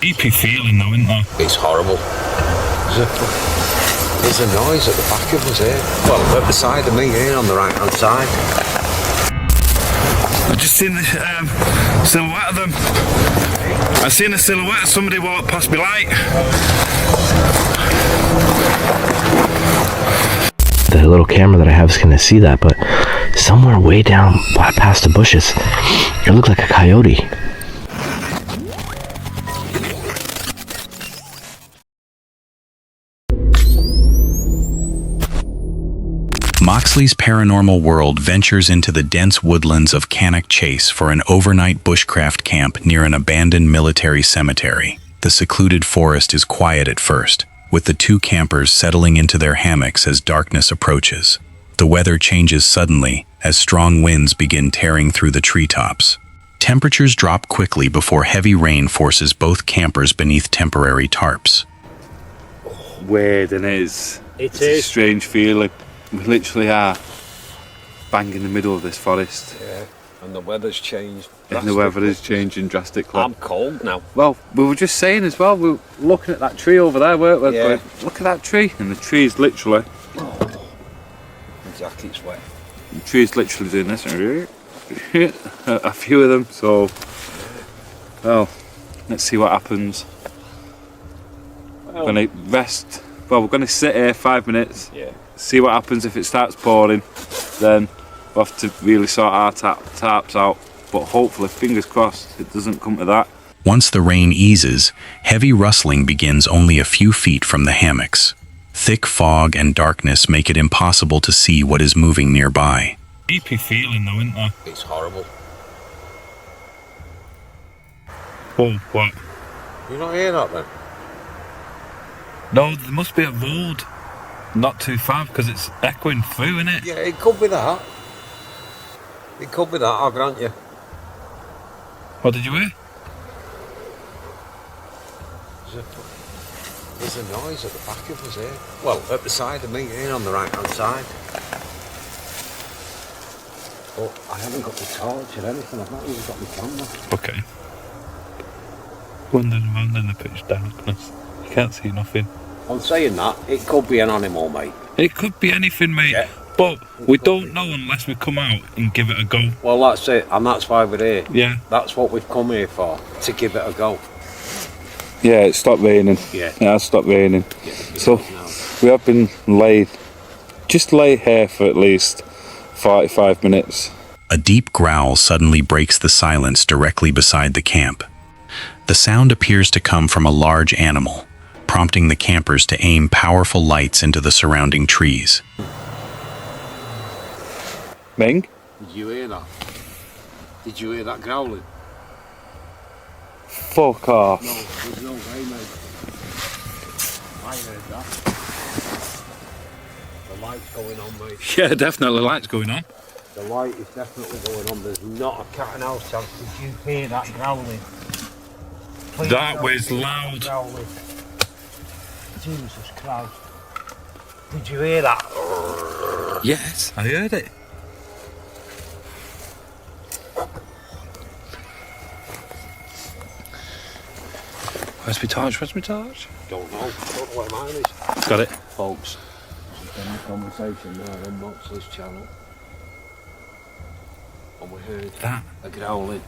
Creepy feeling though, isn't there? It's horrible. There's a noise at the back of us here. Well, at the side of me here, on the right hand side. I've just seen the silhouette of them. I've seen a silhouette of somebody walk past my light. The little camera that I have is going to see that, but somewhere way down past the bushes, it looked like a coyote. Moxley's paranormal world ventures into the dense woodlands of Cannock Chase for an overnight bushcraft camp near an abandoned military cemetery. The secluded forest is quiet at first, with the two campers settling into their hammocks as darkness approaches. The weather changes suddenly as strong winds begin tearing through the treetops. Temperatures drop quickly before heavy rain forces both campers beneath temporary tarps. Weird, and it's a strange feeling. We literally are bang in the middle of this forest. Yeah, and the weather's changed. And the weather is changing drastically. I'm cold now. Well, we were just saying as well, we were looking at that tree over there, weren't we? Yeah. Look at that tree, and the tree is literally... Exactly, it's wet. The tree is literally doing this. A few of them, so... Well, let's see what happens. We're going to rest. Well, we're going to sit here 5 minutes. Yeah. See what happens. If it starts pouring, then we'll have to really sort our tarps out. But hopefully, fingers crossed, it doesn't come to that. Once the rain eases, heavy rustling begins only a few feet from the hammocks. Thick fog and darkness make it impossible to see what is moving nearby. Creepy feeling though, isn't there? It's horrible. Oh, what? You not hear that then? No, there must be a road not too far because it's echoing through, isn't it? Yeah, it could be that. It could be that, I'll grant you. What did you hear? There's a noise at the back of us here. Well, at the side of me here, on the right hand side. But I haven't got the torch or anything, I've not even got my camera. Okay. Wandering around in the pitch darkness. You can't see nothing. I'm saying that, it could be an animal, mate. It could be anything, mate. Yeah. But we don't know unless we come out and give it a go. Well, that's it, and that's why we're here. Yeah. That's what we've come here for, to give it a go. Yeah, it stopped raining. Yeah. It has stopped raining. Yeah, So we have been laid here for at least 45 minutes. A deep growl suddenly breaks the silence directly beside the camp. The sound appears to come from a large animal, prompting the campers to aim powerful lights into the surrounding trees. Ming? Did you hear that? Did you hear that growling? Fuck off. No, there's no way, mate. I heard that. The light's going on, mate. Yeah, definitely lights going on. The light is definitely going on. There's not a cat and mouse chance. Did you hear that growling? Please That don't was hear loud. Growling. Jesus Christ. Did you hear that? Yes, I heard it. Where's my torch? Where's my torch? Don't know. Don't know where mine is. Got it. Folks, there's been a conversation there on Moxley's channel. And we heard That. a growling.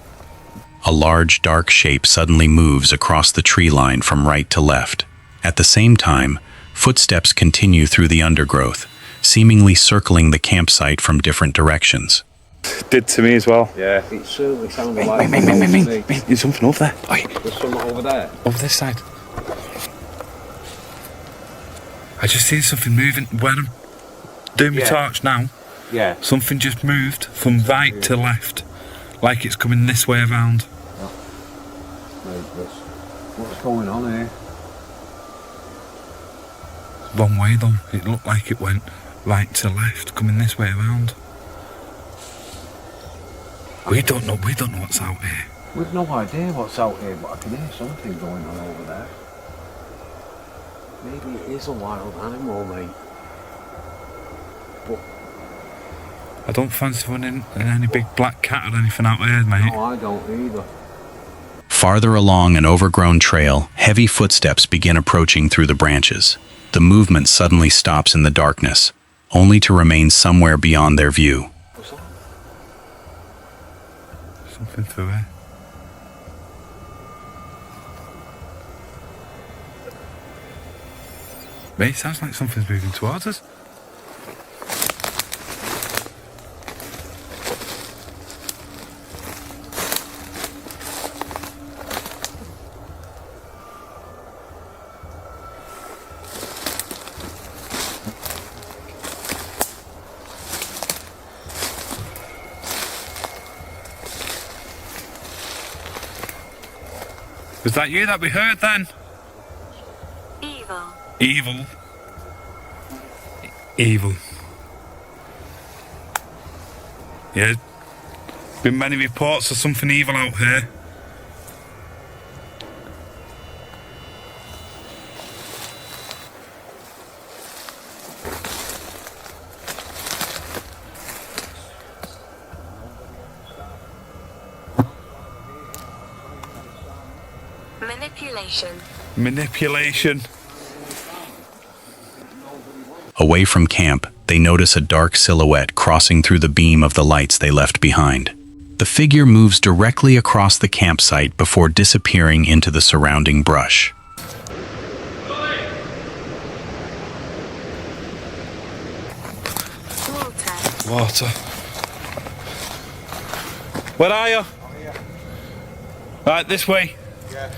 A large, dark shape suddenly moves across the tree line from right to left. At the same time, footsteps continue through the undergrowth, seemingly circling the campsite from different directions. Did to me as well. Yeah. It certainly sounded like... There's something over there. Oi, There's something over there. over this side. I just seen something moving. Where I'm doing my Yeah. torch now, Yeah. something just moved from right to left, like it's coming this way around. Mate, what's going on here? Wrong way though. It looked like it went right to left, coming this way around. We don't know what's out here. We've no idea what's out here, but I can hear something going on over there. Maybe it is a wild animal, mate. But I don't fancy running any big black cat or anything out here, mate. no, I don't either. Farther along an overgrown trail, heavy footsteps begin approaching through the branches. The movement suddenly stops in the darkness, only to remain somewhere beyond their view. Something through here. Mate, it sounds like something's moving towards us. Was that you that we heard then? Evil. Evil. Evil. Yeah. Been many reports of something evil out here. Manipulation. Manipulation. Away from camp, they notice a dark silhouette crossing through the beam of the lights they left behind. The figure moves directly across the campsite before disappearing into the surrounding brush. Water. Where are you? Right, this way. Yeah.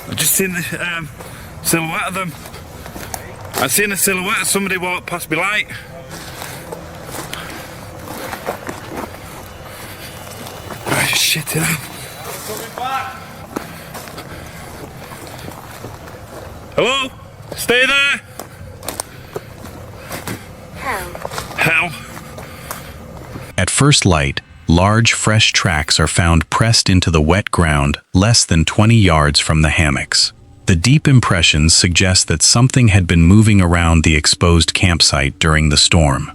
I've just seen the silhouette of them. I've seen a silhouette of somebody walk past my light. Right, shit it out. Coming back. Hello? Stay there. Hell. At first light, large, fresh tracks are found pressed into the wet ground less than 20 yards from the hammocks. The deep impressions suggest that something had been moving around the exposed campsite during the storm.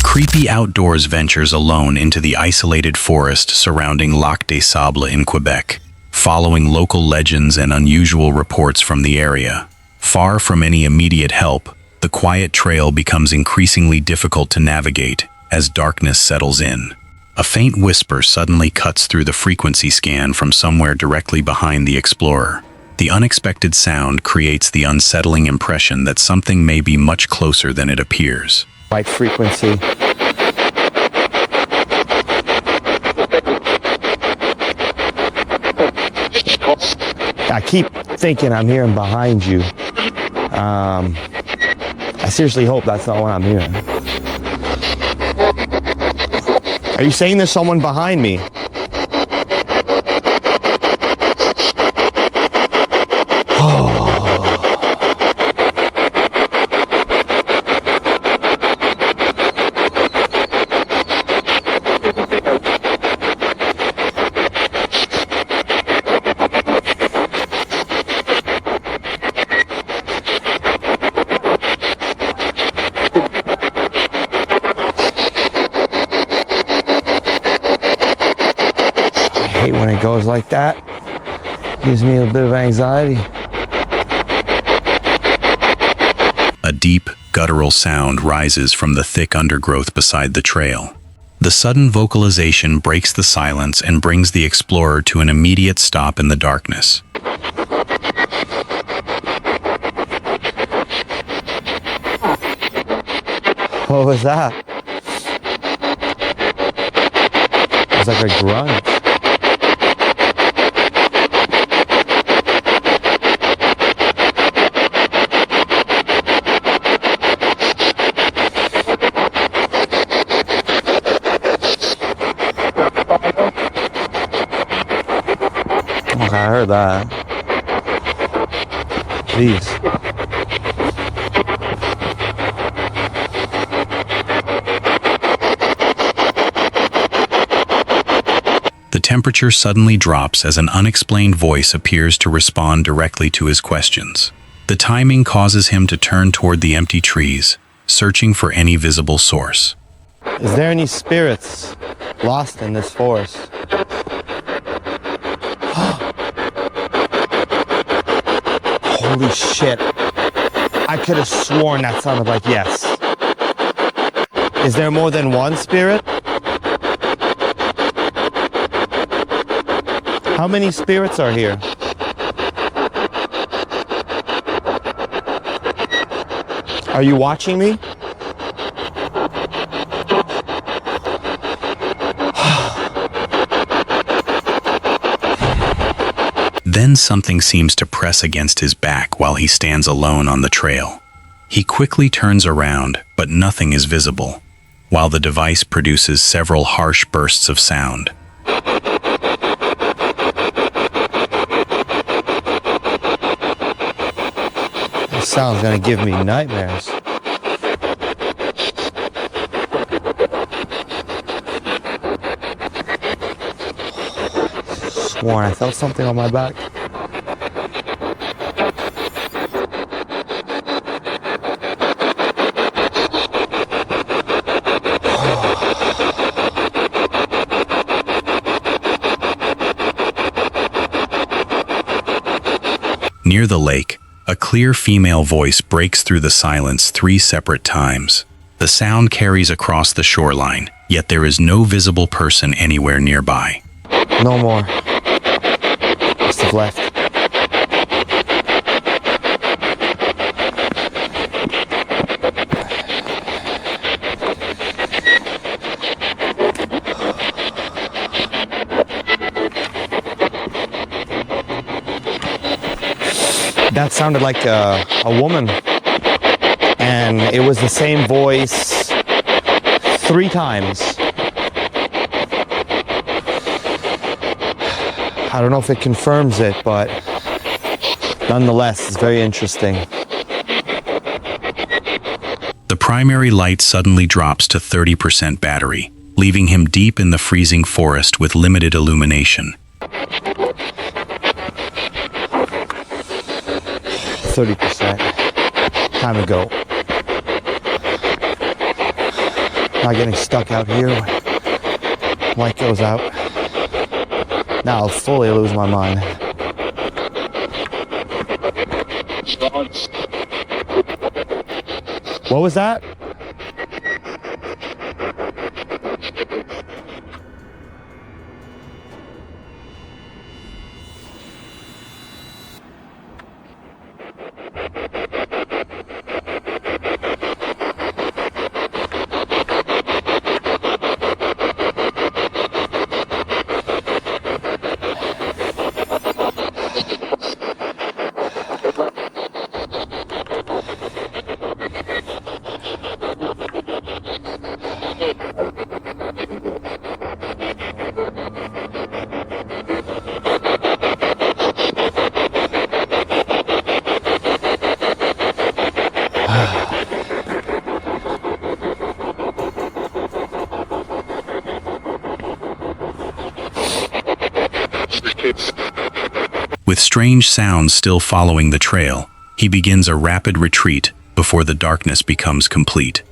Creepy outdoors ventures alone into the isolated forest surrounding Lac des Sables in Quebec, following local legends and unusual reports from the area. Far from any immediate help, the quiet trail becomes increasingly difficult to navigate as darkness settles in. A faint whisper suddenly cuts through the frequency scan from somewhere directly behind the explorer. The unexpected sound creates the unsettling impression that something may be much closer than it appears. Right frequency. I keep thinking I'm hearing behind you. I seriously hope that's not what I'm hearing. Are you saying there's someone behind me? When it goes like that, gives me a bit of anxiety. A deep, guttural sound rises from the thick undergrowth beside the trail. The sudden vocalization breaks the silence and brings the explorer to an immediate stop in the darkness. What was that? It was like a grunt. Okay, I heard that. Jeez. temperature suddenly drops as an unexplained voice appears to respond directly to his questions. The timing causes him to turn toward the empty trees, searching for any visible source. Is there any spirits lost in this forest? Holy shit. I could have sworn that sounded like yes. Is there more than one spirit? How many spirits are here? Are you watching me? Then something seems to press against his back while he stands alone on the trail. He quickly turns around, but nothing is visible, while the device produces several harsh bursts of sound. This sound's gonna give me nightmares. Sworn I felt something on my back. Near the lake, a clear female voice breaks through the silence 3 separate times. The sound carries across the shoreline, yet there is no visible person anywhere nearby. No more. Must have left. That sounded like a woman, and it was the same voice 3 times. I don't know if it confirms it, but nonetheless, it's very interesting. The primary light suddenly drops to 30% battery, leaving him deep in the freezing forest with limited illumination. 30%. Time to go. Not getting stuck out here when light goes out. Now I'll fully lose my mind. What was that? With strange sounds still following the trail, he begins a rapid retreat before the darkness becomes complete.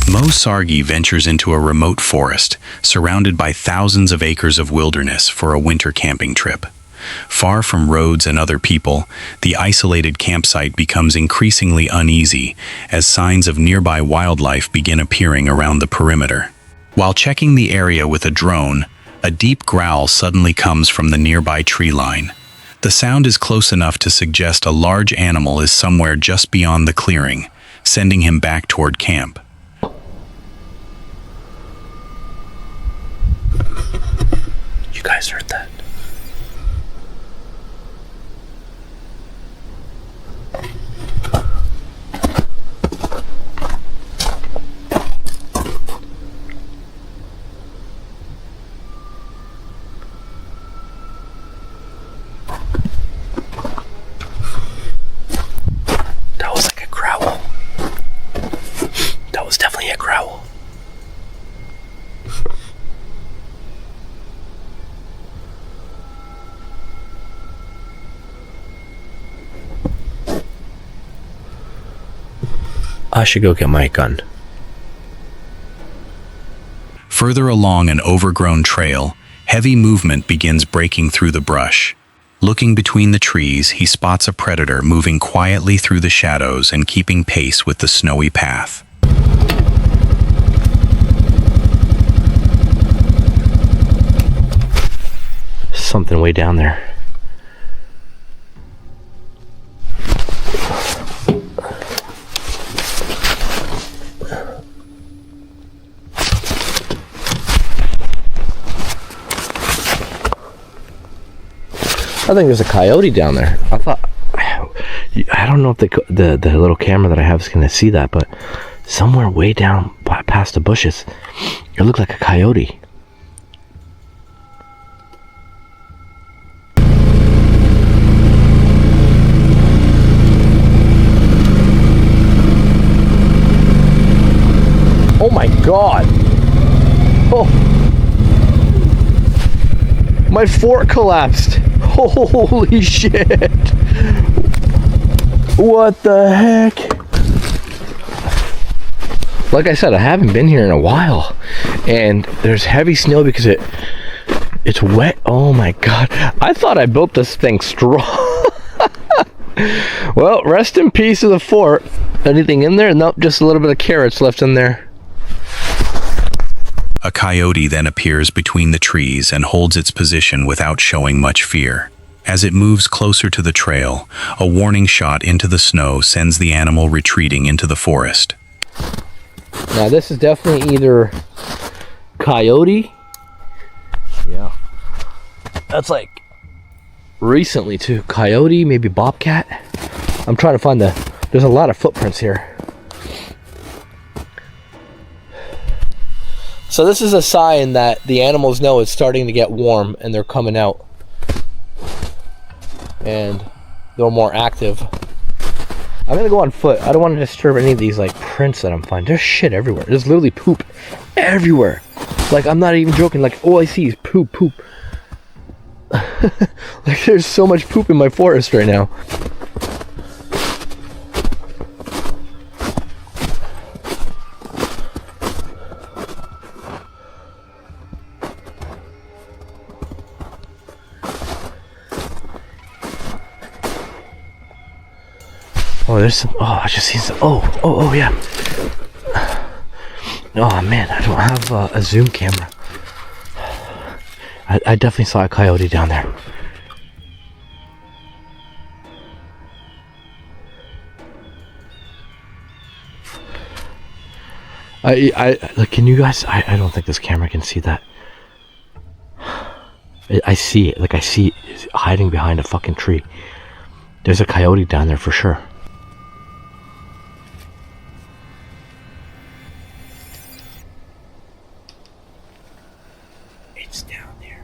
Mo Sargi ventures into a remote forest, surrounded by thousands of acres of wilderness for a winter camping trip. Far from roads and other people, the isolated campsite becomes increasingly uneasy as signs of nearby wildlife begin appearing around the perimeter. While checking the area with a drone, a deep growl suddenly comes from the nearby tree line. The sound is close enough to suggest a large animal is somewhere just beyond the clearing, sending him back toward camp. You guys heard that? That was like a growl. That was definitely a growl. I should go get my gun. Further along an overgrown trail, heavy movement begins breaking through the brush. Looking between the trees, he spots a predator moving quietly through the shadows and keeping pace with the snowy path. Something way down there. I think there's a coyote down there. I don't know if the little camera that I have is going to see that, but somewhere way down past the bushes, it looked like a coyote. Oh my God! Oh, my fork collapsed. Holy shit! What the heck? Like I said, I haven't been here in a while, and there's heavy snow because it's wet. Oh my God! I thought I built this thing strong. Well, rest in peace to the fort. Anything in there? Nope, just a little bit of carrots left in there. A coyote then appears between the trees and holds its position without showing much fear. As it moves closer to the trail, a warning shot into the snow sends the animal retreating into the forest. Now this is definitely either coyote. Yeah. That's like recently too. Coyote, maybe bobcat. I'm trying to find there's a lot of footprints here. So this is a sign that the animals know it's starting to get warm and they're coming out. And they're more active. I'm gonna go on foot. I don't want to disturb any of these like prints that I'm finding. There's shit everywhere. There's literally poop everywhere. Like, I'm not even joking. Like, all I see is poop. Like, there's so much poop in my forest right now. Oh, there's some. Oh, I just seen some. Oh, yeah. Oh man, I don't have a zoom camera. I definitely saw a coyote down there. Can you guys? I don't think this camera can see that. I see it. Like, I see it hiding behind a fucking tree. There's a coyote down there for sure. It's down there.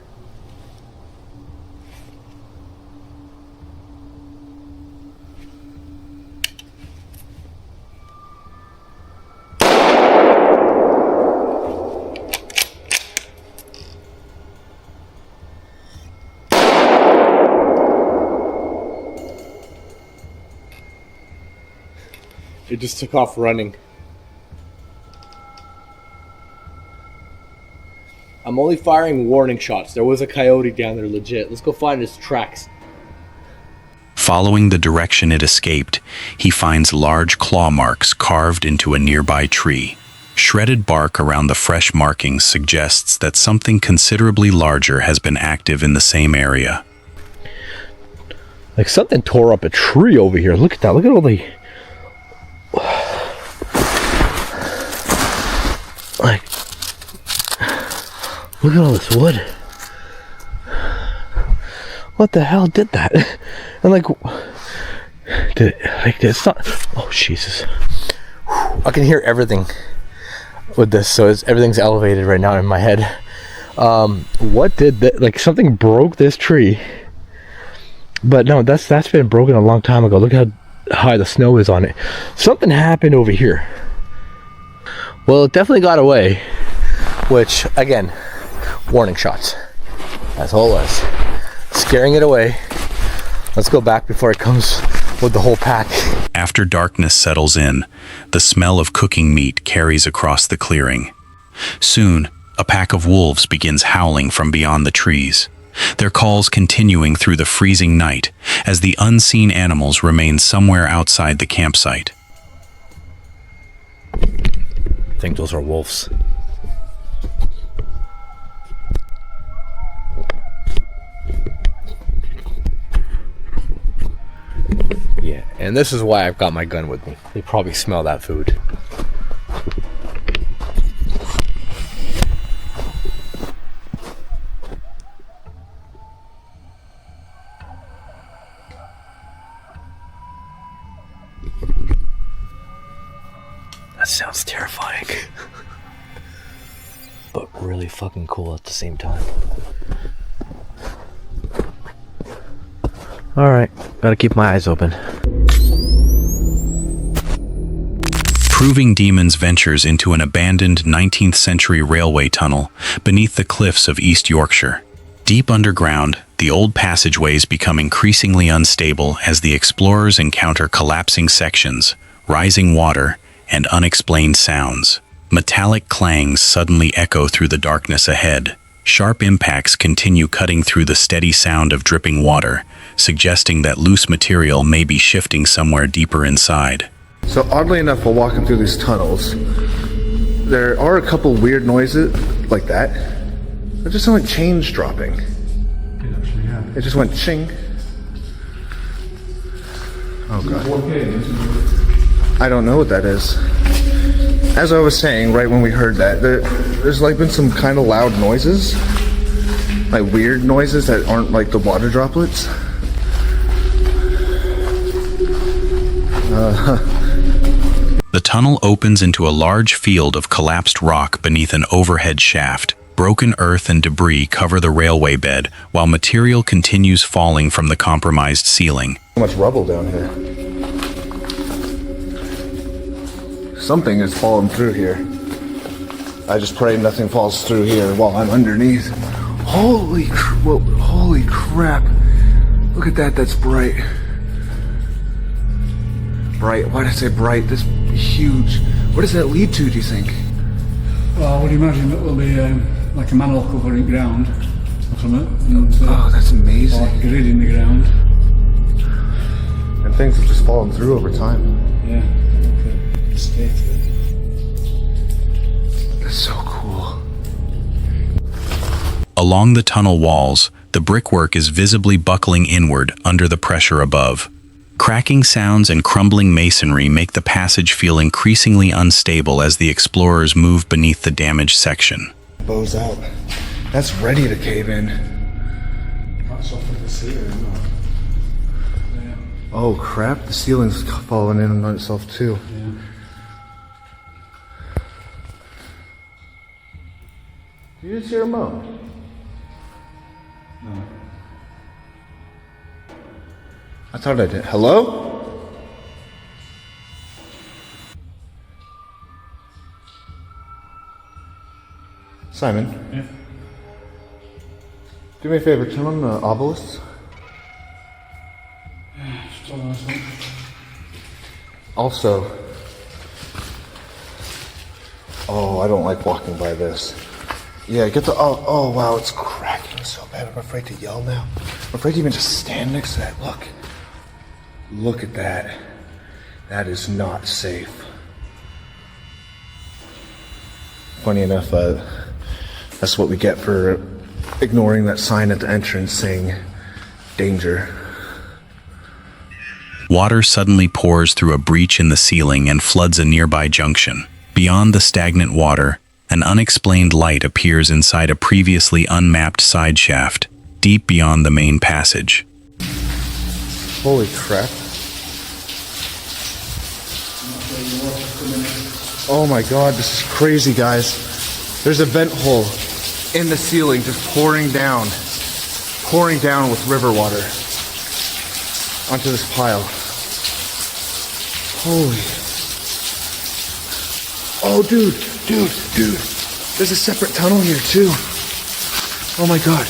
It just took off running. I'm only firing warning shots. There was a coyote down there, legit. Let's go find its tracks. Following the direction it escaped, he finds large claw marks carved into a nearby tree. Shredded bark around the fresh markings suggests that something considerably larger has been active in the same area. Like, something tore up a tree over here. Look at that. Look at all the... Like, look at all this wood. What the hell did that? And like, it's not. Oh Jesus! I can hear everything with this, so everything's elevated right now in my head. What did that? Like, something broke this tree. But no, that's been broken a long time ago. Look how high the snow is on it. Something happened over here. Well, it definitely got away, which, again, warning shots. That's all it was. Scaring it away. Let's go back before it comes with the whole pack. After darkness settles in, the smell of cooking meat carries across the clearing. Soon, a pack of wolves begins howling from beyond the trees, their calls continuing through the freezing night as the unseen animals remain somewhere outside the campsite. I think those are wolves. Yeah, and this is why I've got my gun with me. They probably smell that food. That sounds terrifying. But really fucking cool at the same time. Alright, gotta keep my eyes open. Proving Demons ventures into an abandoned 19th century railway tunnel beneath the cliffs of East Yorkshire. Deep underground, the old passageways become increasingly unstable as the explorers encounter collapsing sections, rising water, and unexplained sounds. Metallic clangs suddenly echo through the darkness ahead. Sharp impacts continue cutting through the steady sound of dripping water, suggesting that loose material may be shifting somewhere deeper inside. So oddly enough, while walking through these tunnels, there are a couple weird noises like that. It just sounded like chains dropping. It just went ching. Oh god. I don't know what that is. As I was saying, right when we heard that, there's like been some kind of loud noises. Like weird noises that aren't like the water droplets. The tunnel opens into a large field of collapsed rock beneath an overhead shaft. Broken earth and debris cover the railway bed, while material continues falling from the compromised ceiling. So much rubble down here. Something is falling through here. I just pray nothing falls through here while I'm underneath. Holy crap. Look at that, that's bright. Bright, why did I say bright? This huge. What does that lead to, do you think? Well, I would imagine that will be like a manhole cover in ground or something. And, Oh, that's amazing. or like a grid in the ground. And things have just fallen through over time. Yeah. Okay. State of it. That's so cool. Along the tunnel walls, the brickwork is visibly buckling inward under the pressure above. Cracking sounds and crumbling masonry make the passage feel increasingly unstable as the explorers move beneath the damaged section. Bows out. That's ready to cave in. That's off of the ceiling, isn't it? Yeah. Oh crap, the ceiling's falling in on itself too. Yeah. Did you just hear a moan? No. I thought I did. Hello? Simon? Yeah. Do me a favor, turn on the obelisks. Just on this one. Also, oh, I don't like walking by this. Yeah, get the, oh wow, it's cracking so bad. I'm afraid to yell now. I'm afraid to even just stand next to that. Look at that. That is not safe. Funny enough, that's what we get for ignoring that sign at the entrance saying danger. Water suddenly pours through a breach in the ceiling and floods a nearby junction. Beyond the stagnant water, an unexplained light appears inside a previously unmapped side shaft, deep beyond the main passage. Holy crap. Oh my god, this is crazy, guys. There's a vent hole in the ceiling just pouring down with river water onto this pile. Holy. Oh, dude. There's a separate tunnel here, too. Oh my god.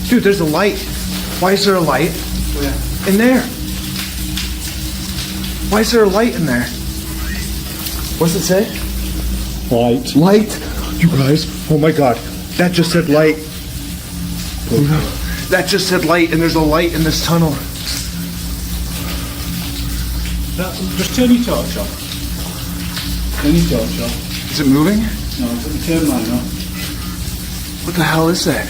Dude, there's a light. Why is there a light? In there. Why is there a light in there? What does it say? Light. Light. You guys, oh my god. That just said light. That just said light, and there's a light in this tunnel. Just turn your torch on. Turn your torch on. Is it moving? No, turn mine on. What the hell is that?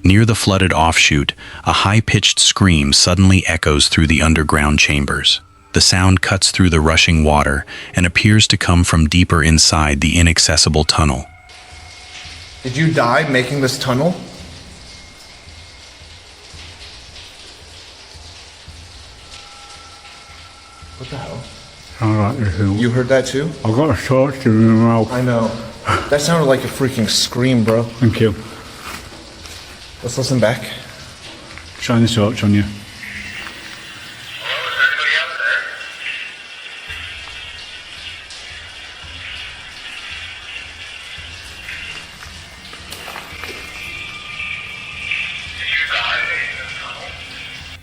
Near the flooded offshoot, a high-pitched scream suddenly echoes through the underground chambers. The sound cuts through the rushing water and appears to come from deeper inside the inaccessible tunnel. Did you die making this tunnel? What the hell? Alright, You heard that too? I've got a torch in my mouth. I know. That sounded like a freaking scream, bro. Thank you. Let's listen back. Shine the torch on you.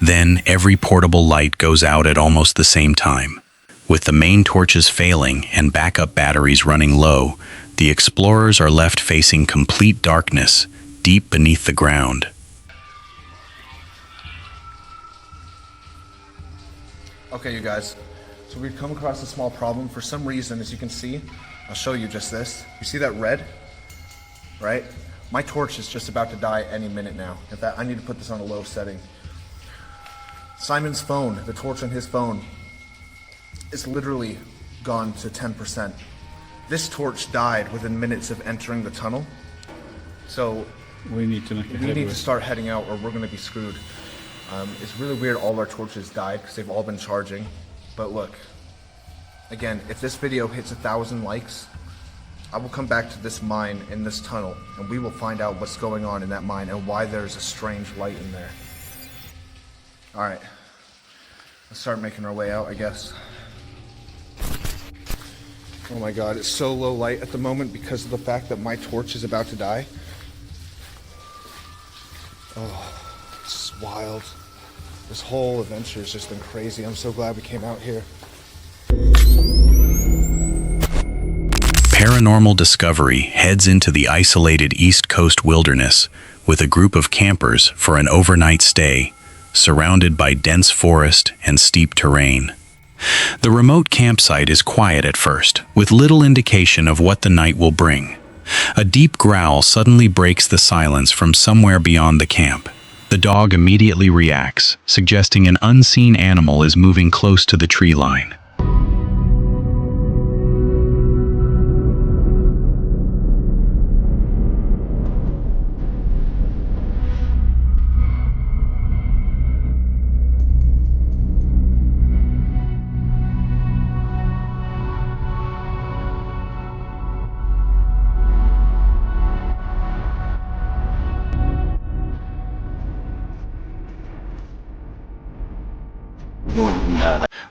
Then every portable light goes out at almost the same time. With the main torches failing and backup batteries running low, the explorers are left facing complete darkness, deep beneath the ground. Okay, you guys. So we've come across a small problem. For some reason, as you can see, I'll show you just this. You see that red? Right? My torch is just about to die any minute now. In fact, I need to put this on a low setting. Simon's phone, the torch on his phone, is literally gone to 10%. This torch died within minutes of entering the tunnel. So We need to make a we need to start heading out or we're going to be screwed. It's really weird all our torches died because they've all been charging. But look, again, if this video hits 1,000 likes, I will come back to this mine in this tunnel and we will find out what's going on in that mine and why there's a strange light in there. Alright, let's start making our way out, I guess. Oh my god, it's so low light at the moment because of the fact that my torch is about to die. Oh, this is wild. This whole adventure has just been crazy. I'm so glad we came out here. Paranormal Discovery heads into the isolated East Coast wilderness with a group of campers for an overnight stay, surrounded by dense forest and steep terrain. The remote campsite is quiet at first, with little indication of what the night will bring. A deep growl suddenly breaks the silence from somewhere beyond the camp. The dog immediately reacts, suggesting an unseen animal is moving close to the tree line.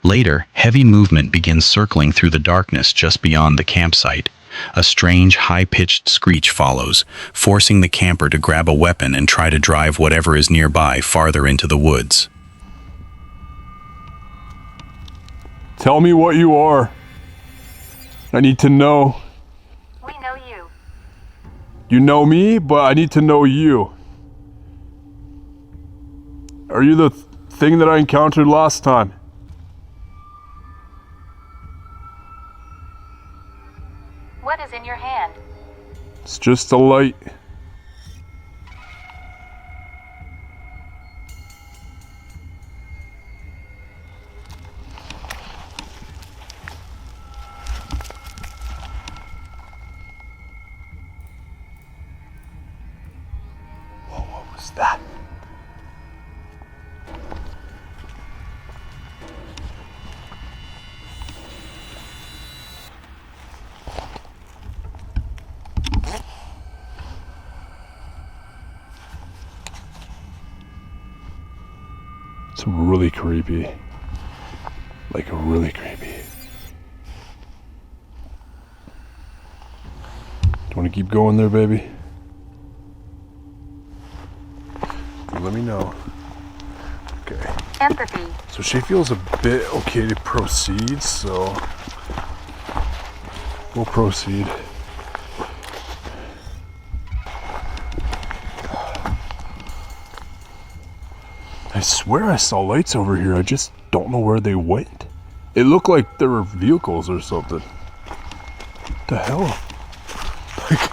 Later, heavy movement begins circling through the darkness just beyond the campsite. A strange, high-pitched screech follows, forcing the camper to grab a weapon and try to drive whatever is nearby farther into the woods. Tell me what you are. I need to know. We know you. You know me, but I need to know you. Are you the thing that I encountered last time? What is in your hand? It's just a light. Whoa, what was that? It's really creepy. Like really creepy. Do you want to keep going there, baby? Let me know. Empathy. So she feels a bit okay to proceed, so we'll proceed. I swear I saw lights over here, I just don't know where they went. It looked like there were vehicles or something. What the hell? Like,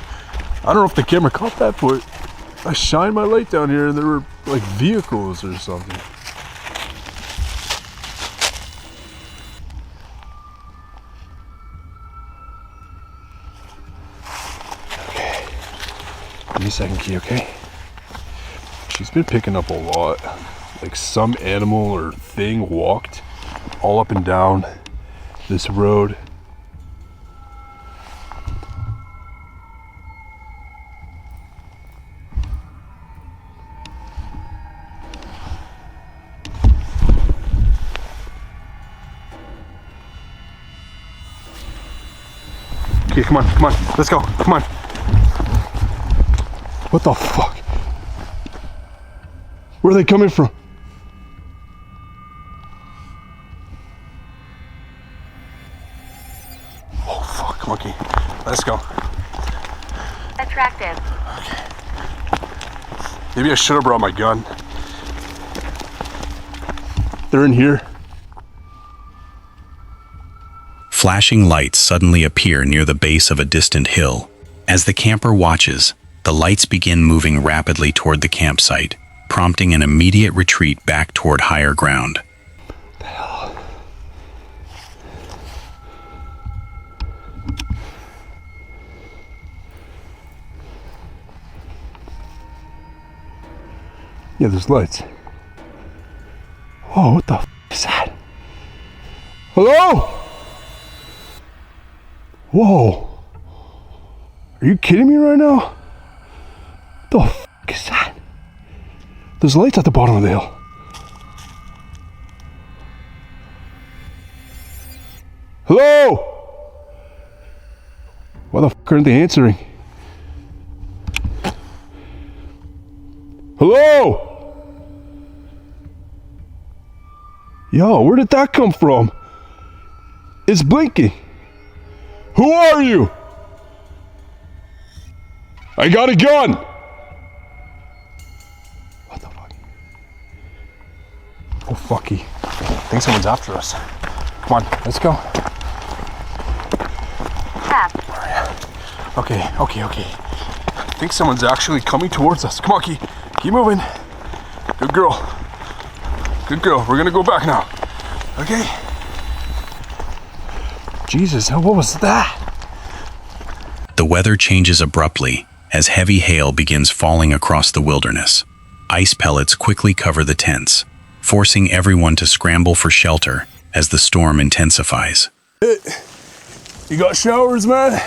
I don't know if the camera caught that, but I shined my light down here and there were like vehicles or something. Okay. Give me a second, key, okay? She's been picking up a lot. Like some animal or thing walked all up and down this road. Okay, come on, let's go, come on. What the fuck? Where are they coming from? Oh fuck, monkey. Let's go. Attractive. Okay. Maybe I should have brought my gun. They're in here. Flashing lights suddenly appear near the base of a distant hill. As the camper watches, the lights begin moving rapidly toward the campsite, prompting an immediate retreat back toward higher ground. What the hell? Yeah, there's lights. Oh, what the f is that? Hello? Whoa. Are you kidding me right now? What the f is that? There's lights at the bottom of the hill. Hello? Why the f aren't they answering? Hello? Yo, where did that come from? It's blinking. Who are you? I got a gun. What the fuck? Oh fucky. I think someone's after us. Come on, let's go. Tap. Okay. I think someone's actually coming towards us. Come on, Key. Keep moving. Good girl. Good girl. We're gonna go back now. Okay? Jesus, what was that? The weather changes abruptly as heavy hail begins falling across the wilderness. Ice pellets quickly cover the tents, forcing everyone to scramble for shelter as the storm intensifies. You got showers, man?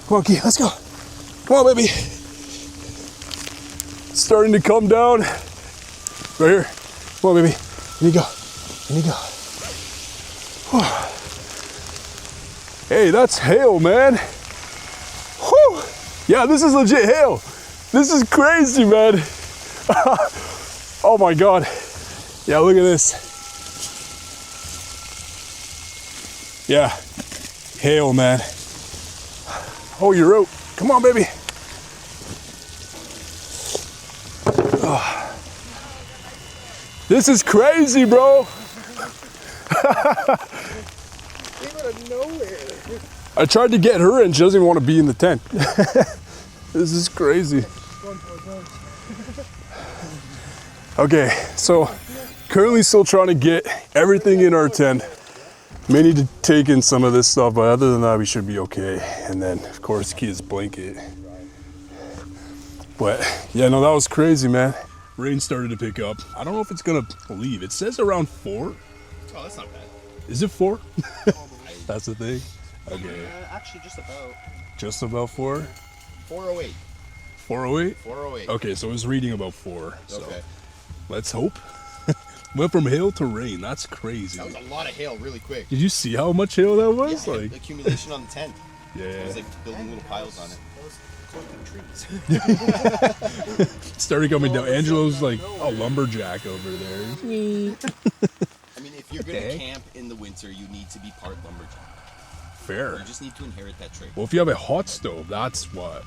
Come on, Key, let's go. Come on, baby. It's starting to come down. Right here. Come on, baby. In you go. In you go. Whew. Hey, that's hail, man. Whew. Yeah, this is legit hail. This is crazy, man. Oh my God. Yeah, look at this. Yeah, hail, man. Oh, you're out. Come on, baby. Oh. This is crazy, bro. I tried to get her in. She doesn't even want to be in the tent. This is crazy. Okay, so currently still trying to get everything in our tent. May need to take in some of this stuff, but other than that, we should be okay. And then, of course, Key's blanket. But yeah, no, that was crazy, man. Rain started to pick up. I don't know if it's gonna leave. It says around 4. Oh, that's not bad. Is it 4? That's the thing. Okay. Actually, just about. Just about 4? 408. 408? 408. Okay, so it was reading about 4. So Okay. let's hope. Went from hail to rain. That's crazy. That was a lot of hail really quick. Did you see how much hail that was? Yeah, like the accumulation on the tent. Yeah. It was like building little piles on it. fucking trees. Started coming down. Angelo's like a lumberjack over there. I mean, if you're gonna camp in the winter, you need to be part lumberjack. Fair. You just need to inherit that trait. Well, if you have a hot stove, that's why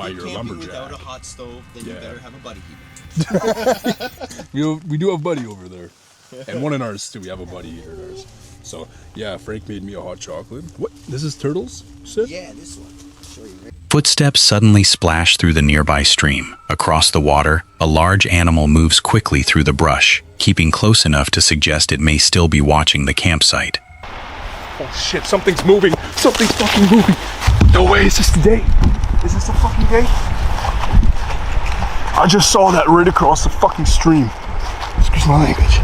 you're a lumberjack. Without a hot stove, then you better have a buddy heater. we do have buddy over there, and one in ours too. We have a buddy heater in ours. So yeah, Frank made me a hot chocolate. What? This is turtles? Sid? Yeah, this one. I'll show you right. Footsteps suddenly splash through the nearby stream. Across the water, a large animal moves quickly through the brush, keeping close enough to suggest it may still be watching the campsite. Oh shit, something's moving. Something's fucking moving. No way, is this the day? Is this the fucking day? I just saw that right across the fucking stream. Excuse my language.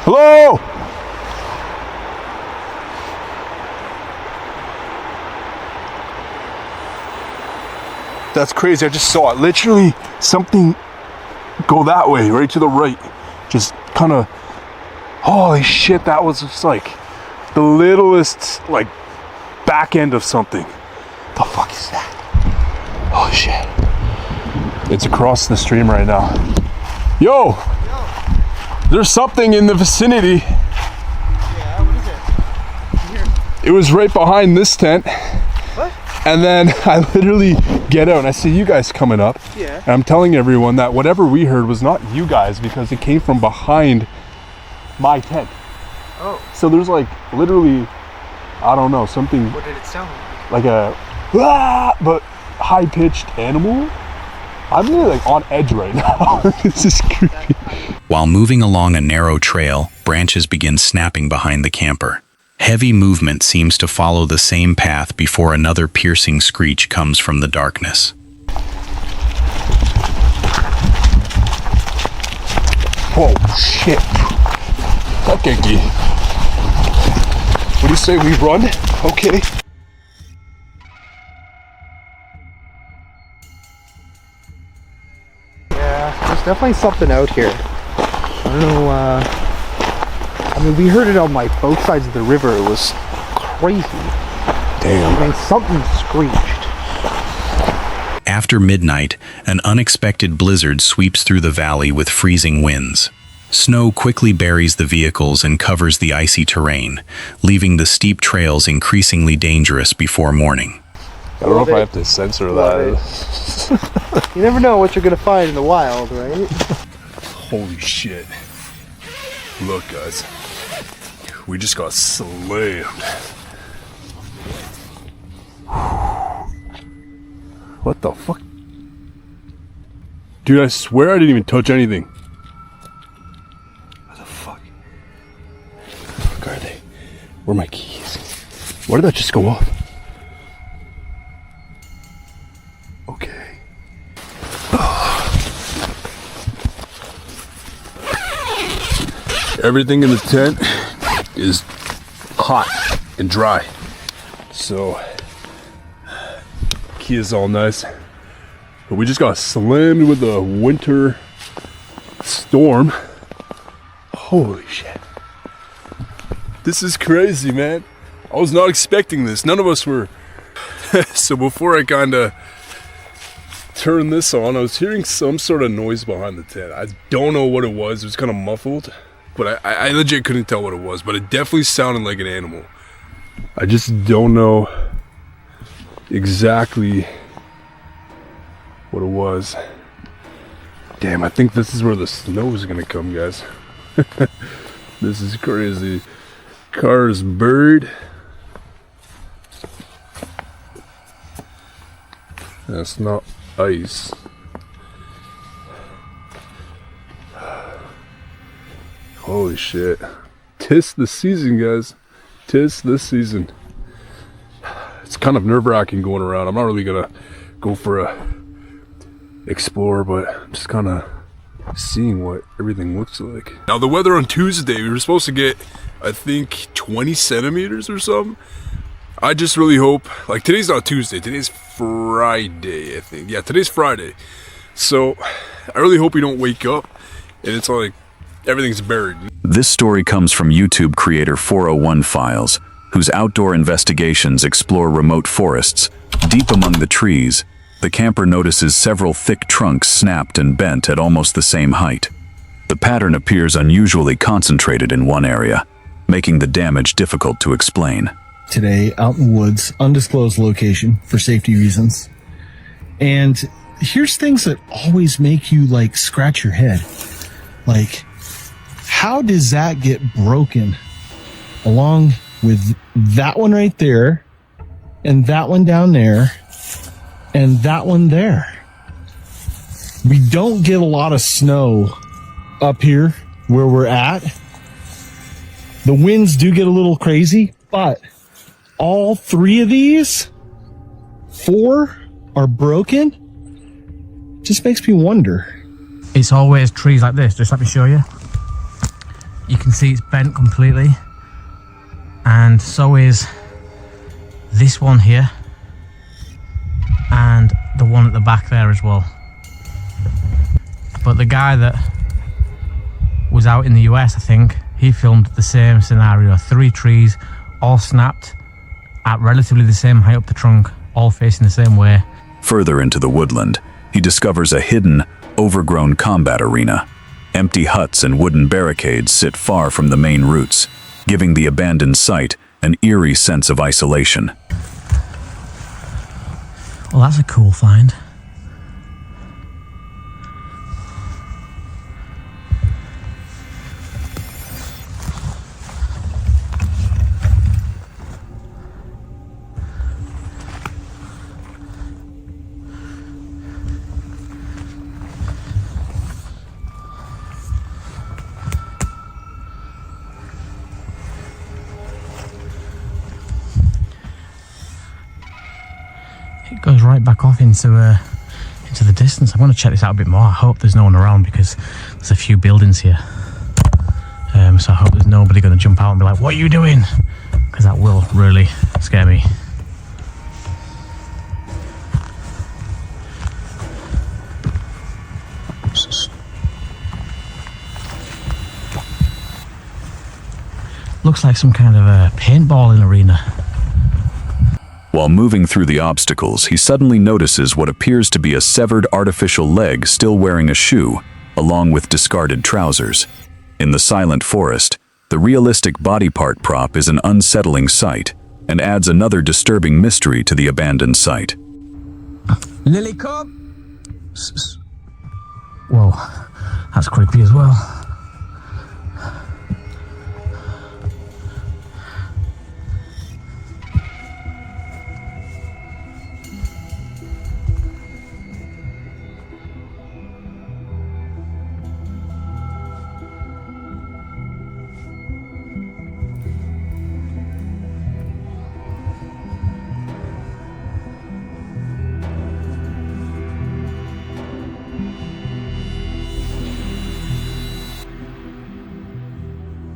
Hello? That's crazy, I just saw it. Literally something go that way, right to the right. Just kind of, holy shit, that was just like the littlest like back end of something. The fuck is that? Oh shit. It's across the stream right now. Yo! There's something in the vicinity. Yeah, what is it? Here. It was right behind this tent. What? And then I literally get out and I see you guys coming up. Yeah. And I'm telling everyone that whatever we heard was not you guys because it came from behind my tent. Oh. So there's like literally, I don't know, something What did it sound like a but high-pitched animal. I'm really like on edge right now. This is creepy. While moving along a narrow trail, branches begin snapping behind the camper. Heavy movement seems to follow the same path before another piercing screech comes from the darkness. Oh shit. Okay, what do you say we run? Okay. Yeah, there's definitely something out here. I don't know, I mean, we heard it on like both sides of the river. It was crazy. Damn. I mean, something screeched. After midnight, an unexpected blizzard sweeps through the valley with freezing winds. Snow quickly buries the vehicles and covers the icy terrain, leaving the steep trails increasingly dangerous before morning. I don't know if I have to censor that. You never know what you're gonna find in the wild, right? Holy shit. Look, guys. We just got slammed. What the fuck? Dude, I swear I didn't even touch anything. What the fuck? Where the fuck are they? Where are my keys? Why did that just go off? Okay. Everything in the tent is hot and dry. So, key is all nice. But we just got slammed with a winter storm. Holy shit. This is crazy, man. I was not expecting this. None of us were. So before I kind of turned this on, I was hearing some sort of noise behind the tent. I don't know what it was. It was kind of muffled. But I legit couldn't tell what it was. But it definitely sounded like an animal. I just don't know exactly what it was. Damn, I think this is where the snow is gonna come, guys. This is crazy. Car is buried. That's not ice. Holy shit. 'Tis the season, guys. 'Tis the season. It's kind of nerve-wracking going around. I'm not really gonna go for a explore, but I'm just kind of seeing what everything looks like. Now the weather on Tuesday, we were supposed to get, I think, 20 centimeters or something. I just really hope, like today's not Tuesday, today's Friday, I think. Yeah, today's Friday. So I really hope we don't wake up and it's like everything's buried. This story comes from YouTube creator 401 Files, whose outdoor investigations explore remote forests. Deep among the trees, the camper notices several thick trunks snapped and bent at almost the same height. The pattern appears unusually concentrated in one area, making the damage difficult to explain. Today, out in the woods, undisclosed location for safety reasons. And here's things that always make you like scratch your head. Like, how does that get broken along with that one right there and that one down there and that one there? We don't get a lot of snow up here where we're at. The winds do get a little crazy, but all three of these, 4 are broken. Just makes me wonder. It's always trees like this. Just let me show you. You can see it's bent completely, and so is this one here, and the one at the back there as well. But the guy that was out in the US, I think, he filmed the same scenario. 3 trees all snapped at relatively the same height up the trunk, all facing the same way. Further into the woodland, he discovers a hidden, overgrown combat arena. Empty huts and wooden barricades sit far from the main routes, giving the abandoned site an eerie sense of isolation. Well, that's a cool find. It goes right back off into the distance. I'm going to check this out a bit more. I hope there's no one around because there's a few buildings here. So I hope there's nobody going to jump out and be like, "What are you doing?" Because that will really scare me. Looks like some kind of a paintballing arena. While moving through the obstacles, he suddenly notices what appears to be a severed artificial leg still wearing a shoe, along with discarded trousers. In the silent forest, the realistic body part prop is an unsettling sight and adds another disturbing mystery to the abandoned site. Lily, come! Whoa, that's creepy as well.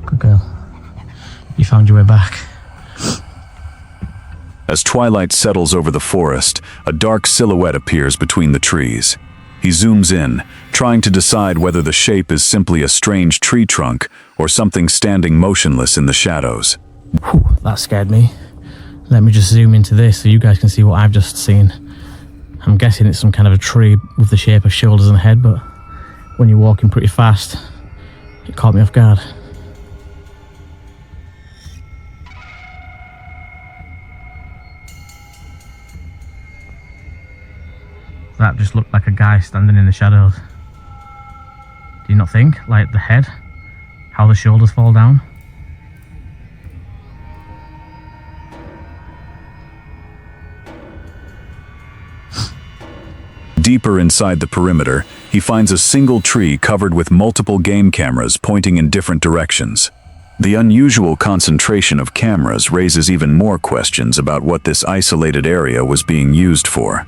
Good girl. You found your way back. As twilight settles over the forest, a dark silhouette appears between the trees. He zooms in, trying to decide whether the shape is simply a strange tree trunk or something standing motionless in the shadows. Whew, that scared me. Let me just zoom into this so you guys can see what I've just seen. I'm guessing it's some kind of a tree with the shape of shoulders and head, but when you're walking pretty fast, it caught me off guard. That just looked like a guy standing in the shadows. Do you not think? Like the head, how the shoulders fall down? Deeper inside the perimeter, he finds a single tree covered with multiple game cameras pointing in different directions. The unusual concentration of cameras raises even more questions about what this isolated area was being used for.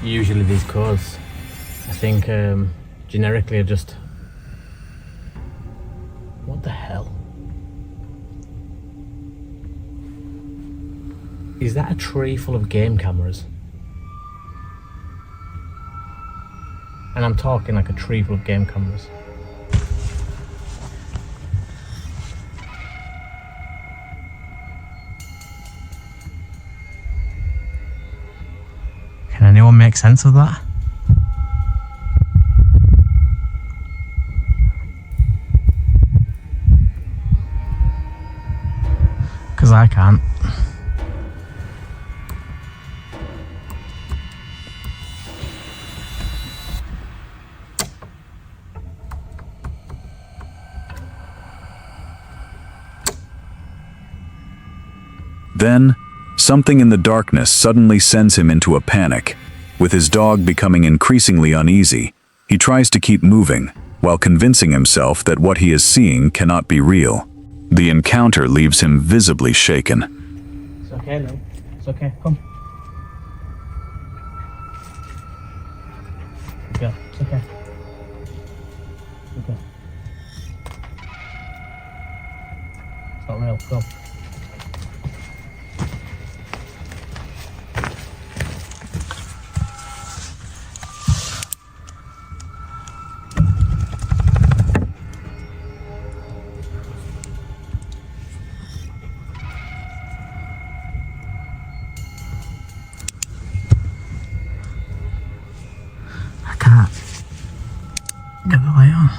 Usually these codes, I think, generically are just... What the hell? Is that a tree full of game cameras? And I'm talking like a tree full of game cameras. make sense of that. Because I can't. Then, something in the darkness suddenly sends him into a panic. With his dog becoming increasingly uneasy, he tries to keep moving, while convincing himself that what he is seeing cannot be real. The encounter leaves him visibly shaken. It's okay now. It's okay. Come. Go. It's okay. Okay. It's not real. Go. Get the light on.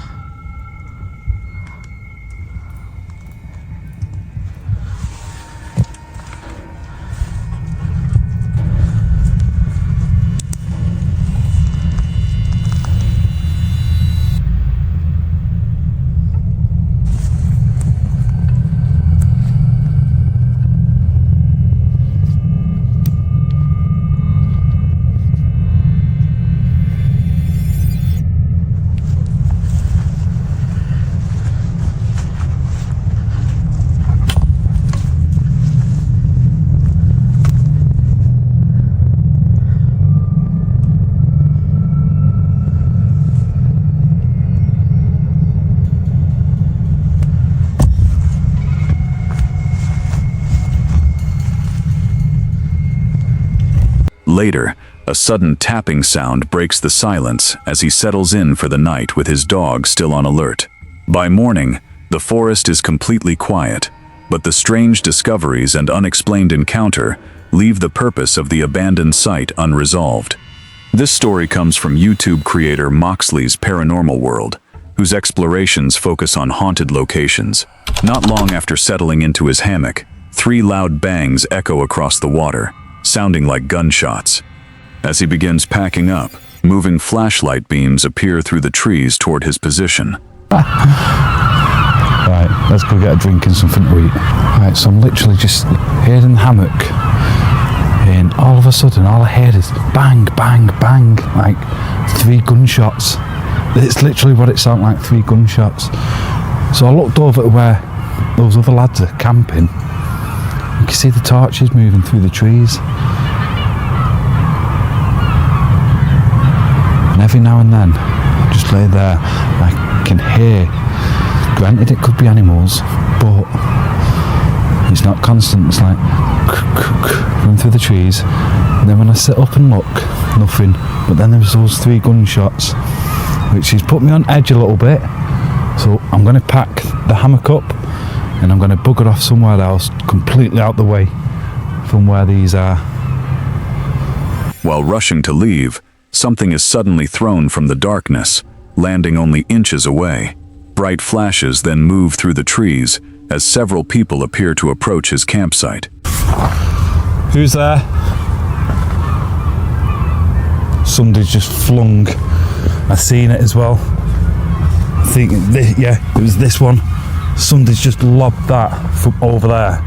Later, a sudden tapping sound breaks the silence as he settles in for the night with his dog still on alert. By morning, the forest is completely quiet, but the strange discoveries and unexplained encounter leave the purpose of the abandoned site unresolved. This story comes from YouTube creator Moxley's Paranormal World, whose explorations focus on haunted locations. Not long after settling into his hammock, 3 loud bangs echo across the water, sounding like gunshots. As he begins packing up, moving flashlight beams appear through the trees toward his position. Right, let's go get a drink and something to eat. Right, so I'm literally just here in the hammock, and all of a sudden all I hear is bang, bang, bang, like 3 gunshots. It's literally what it sounded like, 3 gunshots. So I looked over to where those other lads are camping. You can see the torches moving through the trees. And every now and then, just lay there, I can hear, granted it could be animals, but it's not constant, it's like going through the trees. And then when I sit up and look, nothing. But then there was those 3 gunshots, which has put me on edge a little bit. So I'm going to pack the hammock up, and I'm going to bugger off somewhere else, completely out the way from where these are. While rushing to leave, something is suddenly thrown from the darkness, landing only inches away. Bright flashes then move through the trees as several people appear to approach his campsite. Who's there? Somebody's just flung. I've seen it as well. I think, yeah, it was this one. Somebody's just lobbed that from over there.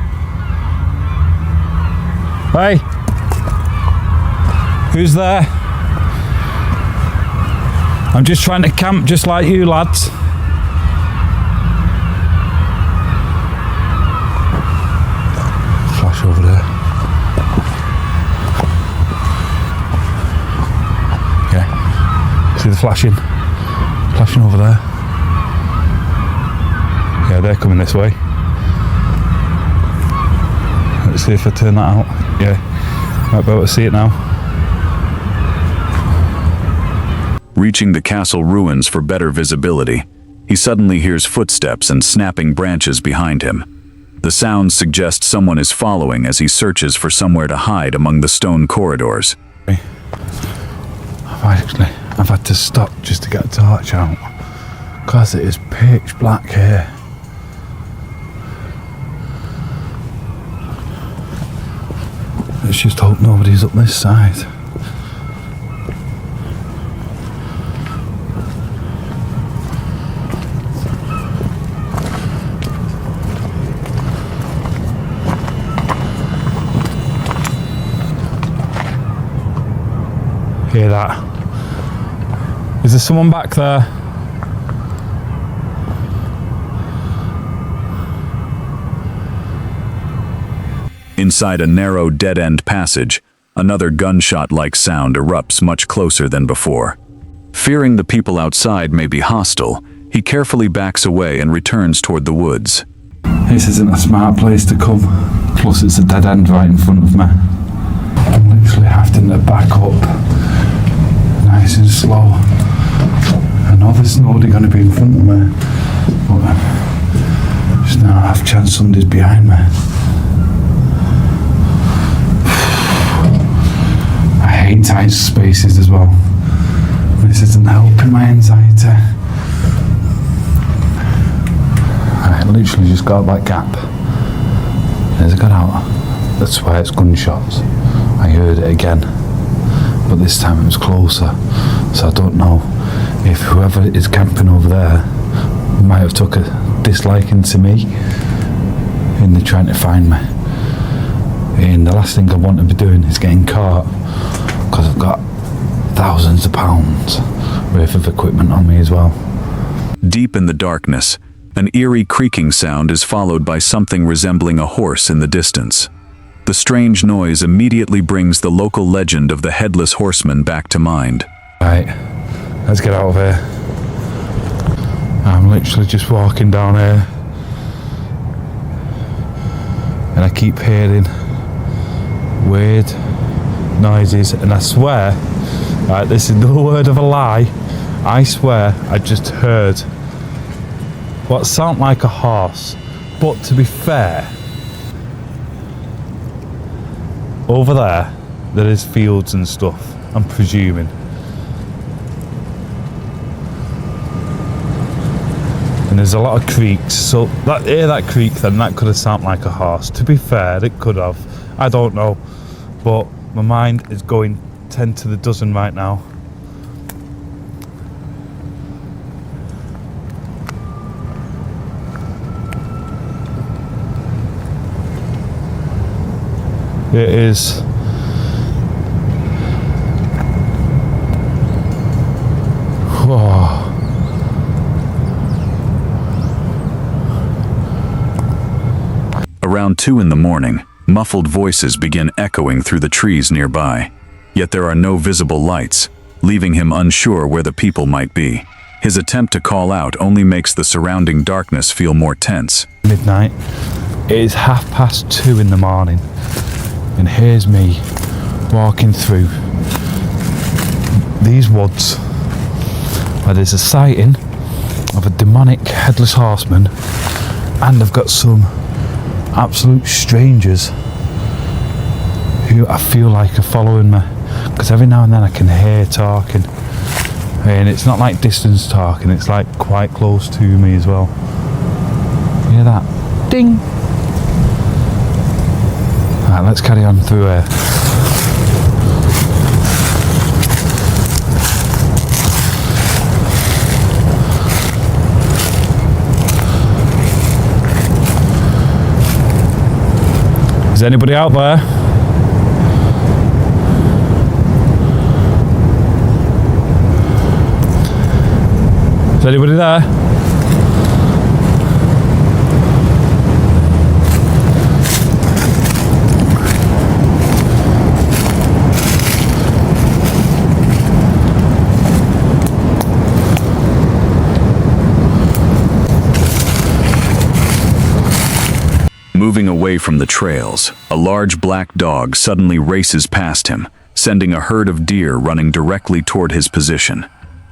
Hey! Who's there? I'm just trying to camp just like you lads. Flash over there. Okay. See the flashing? Flashing over there. Yeah, they're coming this way. Let's see if I turn that out. Yeah, might be able to see it now. Reaching the castle ruins for better visibility, he suddenly hears footsteps and snapping branches behind him. The sounds suggest someone is following as he searches for somewhere to hide among the stone corridors. I've had to stop just to get a torch out because it is pitch black here. Let's just hope nobody's up this side. Hear that? Is there someone back there? Inside a narrow dead-end passage, another gunshot-like sound erupts much closer than before. Fearing the people outside may be hostile, he carefully backs away and returns toward the woods. This isn't a smart place to come. Plus it's a dead end right in front of me. I'm literally having to back up nice and slow. I know there's nobody going to be in front of me, but just now I have chance somebody's behind me. I hate tight spaces as well. This isn't helping my anxiety. I literally just got that gap. As I got out, I swear it's gunshots. I heard it again, but this time it was closer, so I don't know if whoever is camping over there might have took a disliking to me and they're trying to find me. And the last thing I want to be doing is getting caught because I've got thousands of pounds worth of equipment on me as well. Deep in the darkness, an eerie creaking sound is followed by something resembling a horse in the distance. The strange noise immediately brings the local legend of the Headless Horseman back to mind. Right, let's get out of here. I'm literally just walking down here and I keep hearing weird noises, and I swear, right, this is no word of a lie, I swear I just heard what sound like a horse, but to be fair, over there is fields and stuff, I'm presuming. And there's a lot of creeks, so that creek then, that could have sounded like a horse. To be fair, it could have, I don't know, but my mind is going 10 to the dozen right now. It is Around 2 in the morning, muffled voices begin echoing through the trees nearby. Yet there are no visible lights, leaving him unsure where the people might be. His attempt to call out only makes the surrounding darkness feel more tense. Midnight. It is 2:30 in the morning, and here's me walking through these woods where there's a sighting of a demonic headless horseman, and I've got some absolute strangers who I feel like are following me, because every now and then I can hear talking, and it's not like distance talking, it's like quite close to me as well. Hear that? Ding! Right, let's carry on through here. Is anybody out there? Is anybody there? Moving away from the trails, a large black dog suddenly races past him, sending a herd of deer running directly toward his position.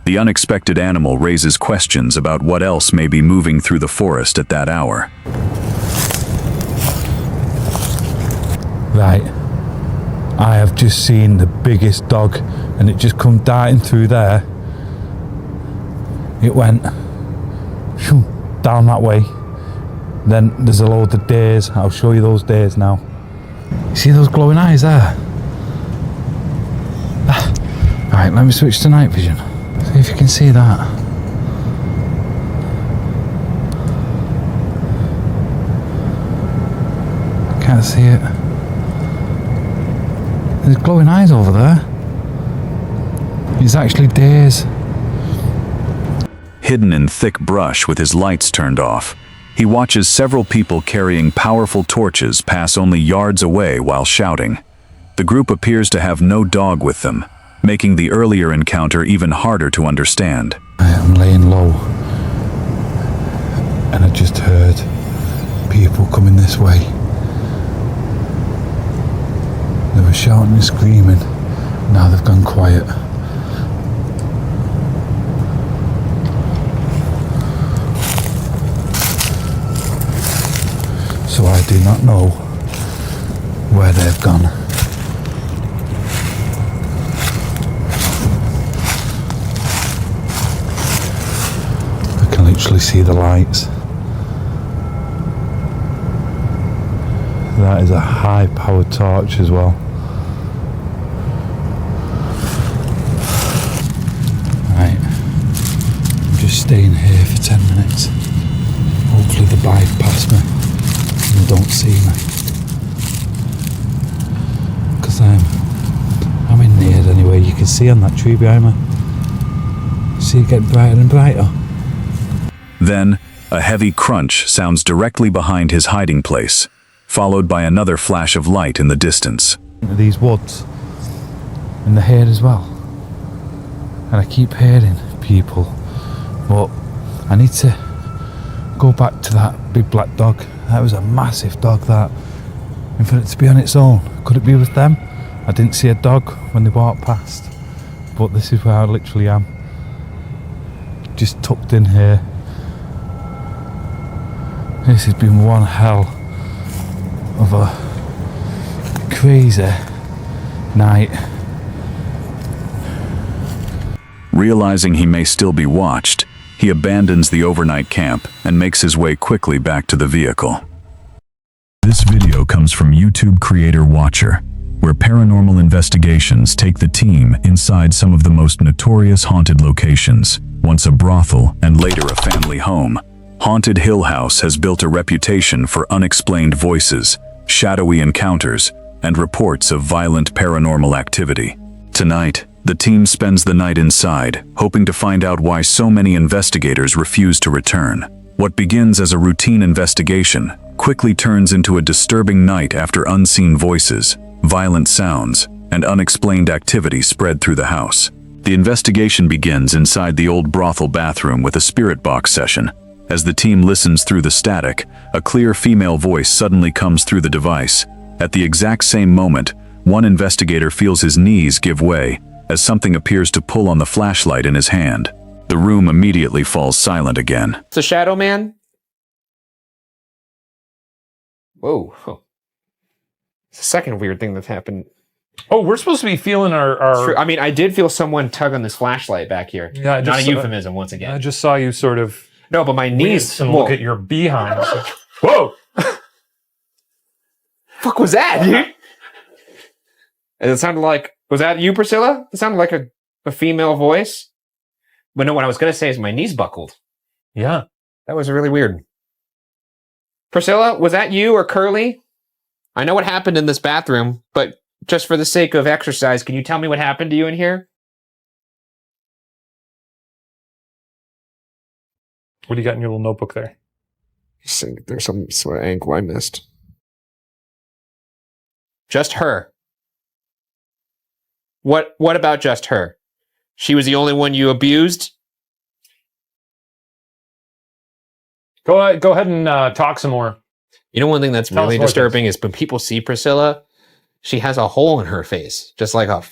The unexpected animal raises questions about what else may be moving through the forest at that hour. Right, I have just seen the biggest dog and it just come darting through there. It went down that way. Then there's a load of days. I'll show you those days now. See those glowing eyes there? Right, let me switch to night vision. See if you can see that. Can't see it. There's glowing eyes over there. It's actually days. Hidden in thick brush with his lights turned off, he watches several people carrying powerful torches pass only yards away while shouting. The group appears to have no dog with them, making the earlier encounter even harder to understand. I am laying low, and I just heard people coming this way. They were shouting and screaming. Now they've gone quiet. So I do not know where they've gone. I can literally see the lights. That is a high-powered torch as well. Right, I'm just staying here for 10 minutes. Hopefully the bike past me and don't see me. Because I'm in the head anyway. You can see on that tree behind me. See it getting brighter and brighter. Then, a heavy crunch sounds directly behind his hiding place, followed by another flash of light in the distance. These woods in the head as well, and I keep hearing people, but I need to go back to that big black dog. That was a massive dog, that, and for it to be on its own. Could it be with them? I didn't see a dog when they walked past, but this is where I literally am, just tucked in here. This has been one hell of a crazy night. Realizing he may still be watched, he abandons the overnight camp and makes his way quickly back to the vehicle. This video comes from YouTube creator Watcher, where paranormal investigations take the team inside some of the most notorious haunted locations, once a brothel and later a family home. Haunted Hill House has built a reputation for unexplained voices, shadowy encounters, and reports of violent paranormal activity. Tonight, the team spends the night inside, hoping to find out why so many investigators refuse to return. What begins as a routine investigation quickly turns into a disturbing night after unseen voices, violent sounds, and unexplained activity spread through the house. The investigation begins inside the old brothel bathroom with a spirit box session. As the team listens through the static, a clear female voice suddenly comes through the device. At the exact same moment, one investigator feels his knees give way as something appears to pull on the flashlight in his hand. The room immediately falls silent again. It's a shadow man? Whoa. It's the second weird thing that's happened. Oh, we're supposed to be feeling our... I mean, I did feel someone tug on this flashlight back here. Yeah, not a euphemism, once again. I just saw you sort of... No, but my knees... And look at your behind. So. Whoa! Fuck was that, dude? And it sounded like... Was that you, Priscilla? It sounded like a female voice. But no, what I was going to say is my knees buckled. Yeah. That was really weird. Priscilla, was that you or Curly? I know what happened in this bathroom, but just for the sake of exercise, can you tell me what happened to you in here? What do you got in your little notebook there? There's some sort of ankle I missed. Just her. What about just her? She was the only one you abused? Go ahead and talk some more. You know, one thing that's really disturbing is when people see Priscilla, she has a hole in her face, just like a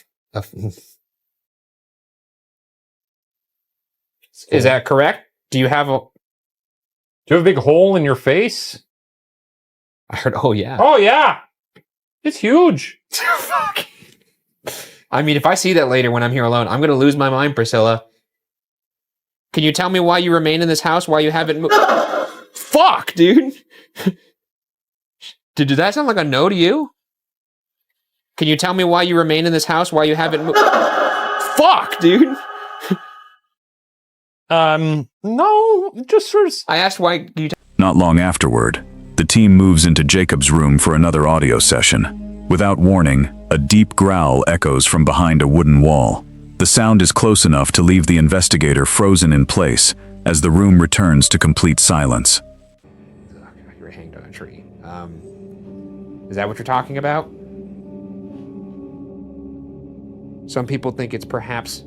Is that correct? Do you have a big hole in your face? I heard, oh yeah. Oh yeah! It's huge. I mean, if I see that later when I'm here alone, I'm gonna lose my mind, Priscilla. Can you tell me why you remain in this house? Why you haven't moved? Fuck, dude. Did that sound like a no to you? Can you tell me why you remain in this house? Why you haven't moved? Fuck, dude. No, just sort of. I asked why you. Not long afterward, the team moves into Jacob's room for another audio session. Without warning, a deep growl echoes from behind a wooden wall. The sound is close enough to leave the investigator frozen in place as the room returns to complete silence. You were hanged on a tree. Is that what you're talking about? Some people think it's perhaps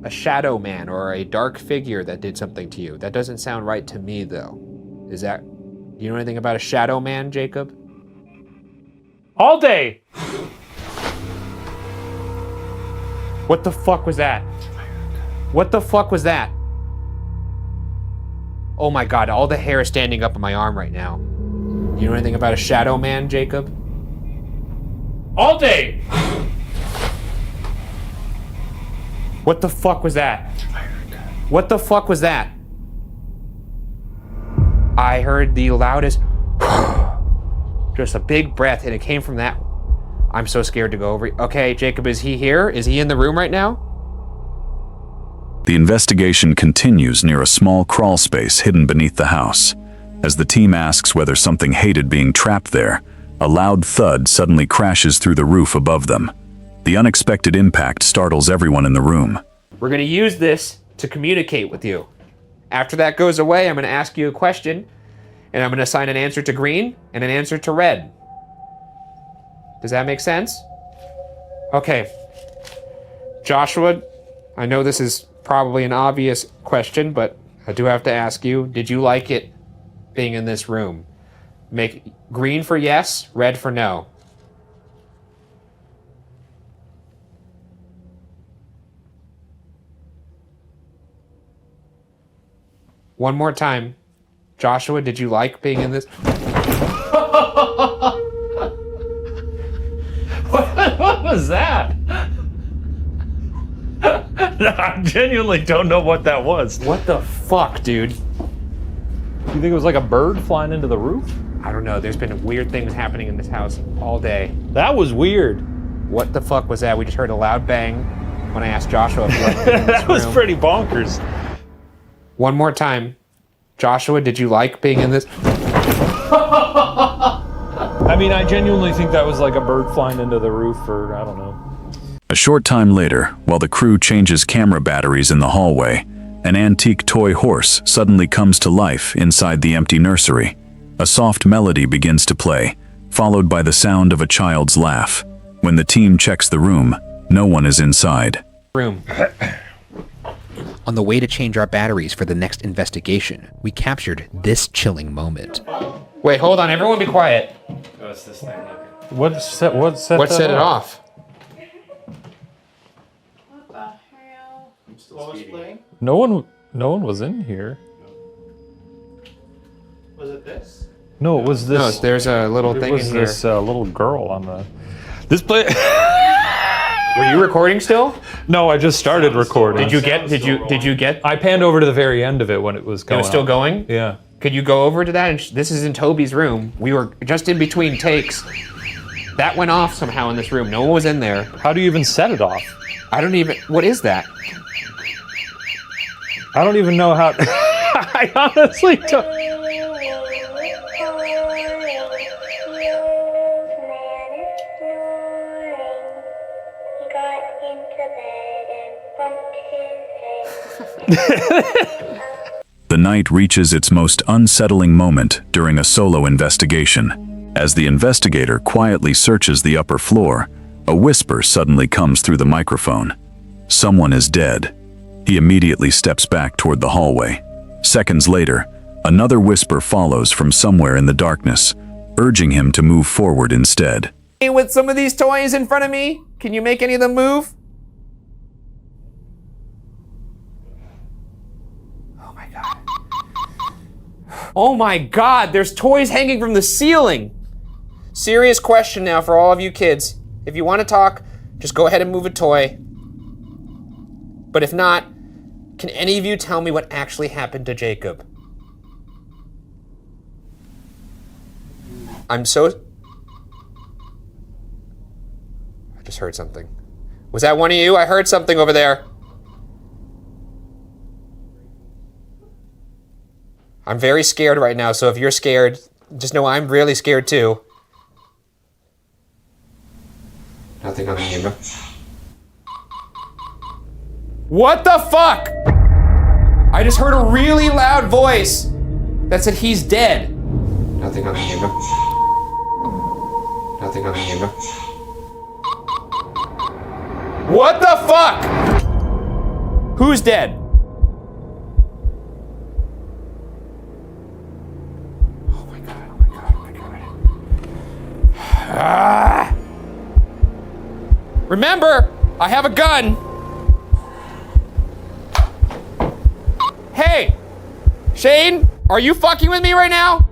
a shadow man or a dark figure that did something to you. That doesn't sound right to me, though. Is that... Do you know anything about a shadow man, Jacob? All day! What the fuck was that? What the fuck was that? Oh my god, all the hair is standing up on my arm right now. You know anything about a shadow man, Jacob? All day! What the fuck was that? What the fuck was that? I heard the loudest just a big breath, and it came from that. I'm so scared to go over. Okay, Jacob, is he here? Is he in the room right now? The investigation continues near a small crawl space hidden beneath the house. As the team asks whether something hated being trapped there, a loud thud suddenly crashes through the roof above them. The unexpected impact startles everyone in the room. We're gonna use this to communicate with you. After that goes away, I'm gonna ask you a question, and I'm gonna assign an answer to green and an answer to red. Does that make sense? Okay. Joshua, I know this is probably an obvious question, but I do have to ask you, did you like it being in this room? Make green for yes, red for no. One more time. Joshua, did you like being in this? What was that? I genuinely don't know what that was. What the fuck, dude? You think it was like a bird flying into the roof? I don't know. There's been weird things happening in this house all day. That was weird. What the fuck was that? We just heard a loud bang when I asked Joshua if he liked being in this That was room. pretty bonkers. One more time. Joshua, did you like being in this? I mean, I genuinely think that was like a bird flying into the roof, or I don't know. A short time later, while the crew changes camera batteries in the hallway, an antique toy horse suddenly comes to life inside the empty nursery. A soft melody begins to play, followed by the sound of a child's laugh. When the team checks the room, no one is inside. Room. On the way to change our batteries for the next investigation, we captured this chilling moment. Wait, hold on. Everyone be quiet. What's this thing looking? What set What set it off? What the hell? What was playing? No one was in here. Was it this? No, it was this. No, there's a little thing in here. It was this little girl on the. This play. Were you recording still? No, I just started recording. Did you get? I panned over to the very end of it when it was going. It was still going? Yeah. Could you go over to that? And this is in Toby's room. We were just in between takes. That went off somehow in this room. No one was in there. How do you even set it off? I don't even. What is that? I don't even know how. I honestly don't. The night reaches its most unsettling moment during a solo investigation. As the investigator quietly searches the upper floor, a whisper suddenly comes through the microphone. Someone is dead. He immediately steps back toward the hallway. Seconds later, another whisper follows from somewhere in the darkness, urging him to move forward instead. With some of these toys in front of me, can you make any of them move? Oh my god, there's toys hanging from the ceiling! Serious question now for all of you kids. If you want to talk, just go ahead and move a toy. But if not, can any of you tell me what actually happened to Jacob? I just heard something. Was that one of you? I heard something over there. I'm very scared right now, so if you're scared, just know I'm really scared too. Nothing on the camera. What the fuck? I just heard a really loud voice that said he's dead. Nothing on the camera. Nothing on the camera. What the fuck? Who's dead? Oh my god, oh my god, oh my god. Ah! Remember, I have a gun. Hey! Shane, are you fucking with me right now?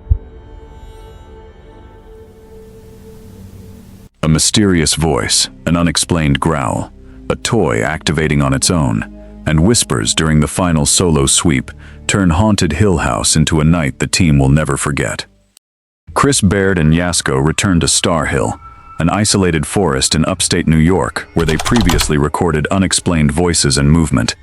A mysterious voice, an unexplained growl, a toy activating on its own, and whispers during the final solo sweep turn Haunted Hill House into a night the team will never forget. Chris Baird and Yasko return to Star Hill, an isolated forest in upstate New York where they previously recorded unexplained voices and movement.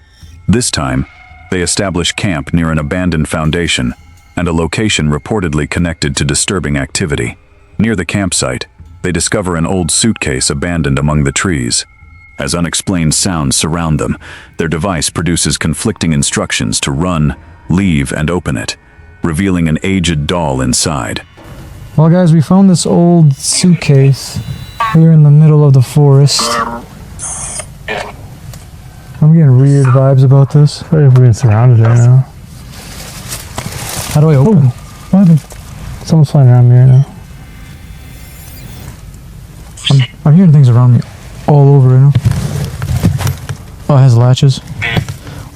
This time, they establish camp near an abandoned foundation and a location reportedly connected to disturbing activity. Near the campsite, they discover an old suitcase abandoned among the trees. As unexplained sounds surround them, their device produces conflicting instructions to run, leave, and open it, revealing an aged doll inside. Well, guys, we found this old suitcase here in the middle of the forest. I'm getting weird vibes about this. What if we're being surrounded right now? How do I open? What happened? Someone's flying around me right now. I'm hearing things around me all over right now. Oh, it has latches.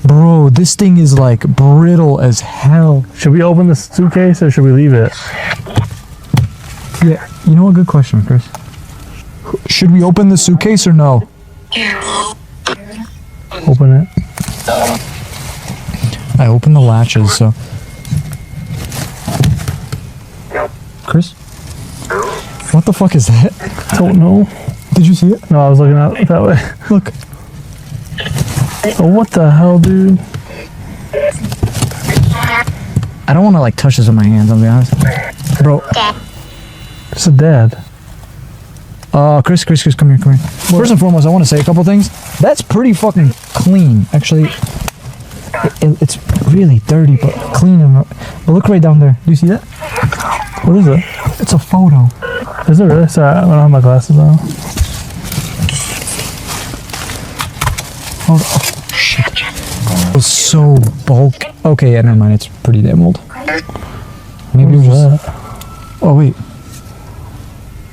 Bro, this thing is like brittle as hell. Should we open the suitcase or should we leave it? Yeah, you know what? Good question, Chris. Should we open the suitcase or no? Open it. I opened the latches, so. Chris? What the fuck is that? Don't know. Did you see it? No, I was looking out that way. Look. Oh, what the hell, dude? I don't want to like touch this with my hands, I'll be honest. Bro. It's a dad. Chris, come here. First and foremost, I want to say a couple things. That's pretty fucking clean. Actually, it's really dirty, but clean. But look right down there. Do you see that? What is it? It's a photo. Is it really? Sorry, I don't have my glasses on. Oh, shit. It was so bulky. Okay, yeah, never mind. It's pretty damn old. Maybe it was just... Oh, wait.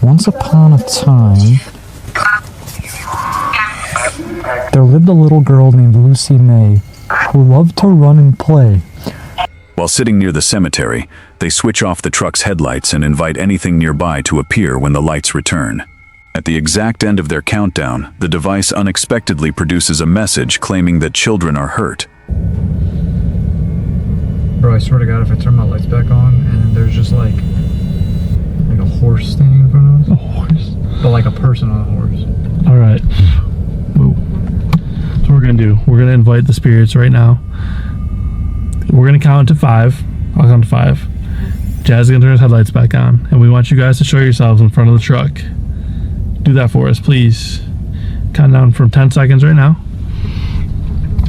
Once upon a time, there lived a little girl named Lucy May who loved to run and play. While sitting near the cemetery, they switch off the truck's headlights and invite anything nearby to appear when the lights return. At the exact end of their countdown, the device unexpectedly produces a message claiming that children are hurt. Bro, I swear to God, if I turn my lights back on and there's just like a horse standing in front of us. A horse? But like a person on a horse. Alright. So what we're gonna do, we're gonna invite the spirits right now. We're gonna count to 5. I'll count to 5. Jazz is gonna turn his headlights back on, and we want you guys to show yourselves in front of the truck. Do that for us, please. Count down from 10 seconds right now.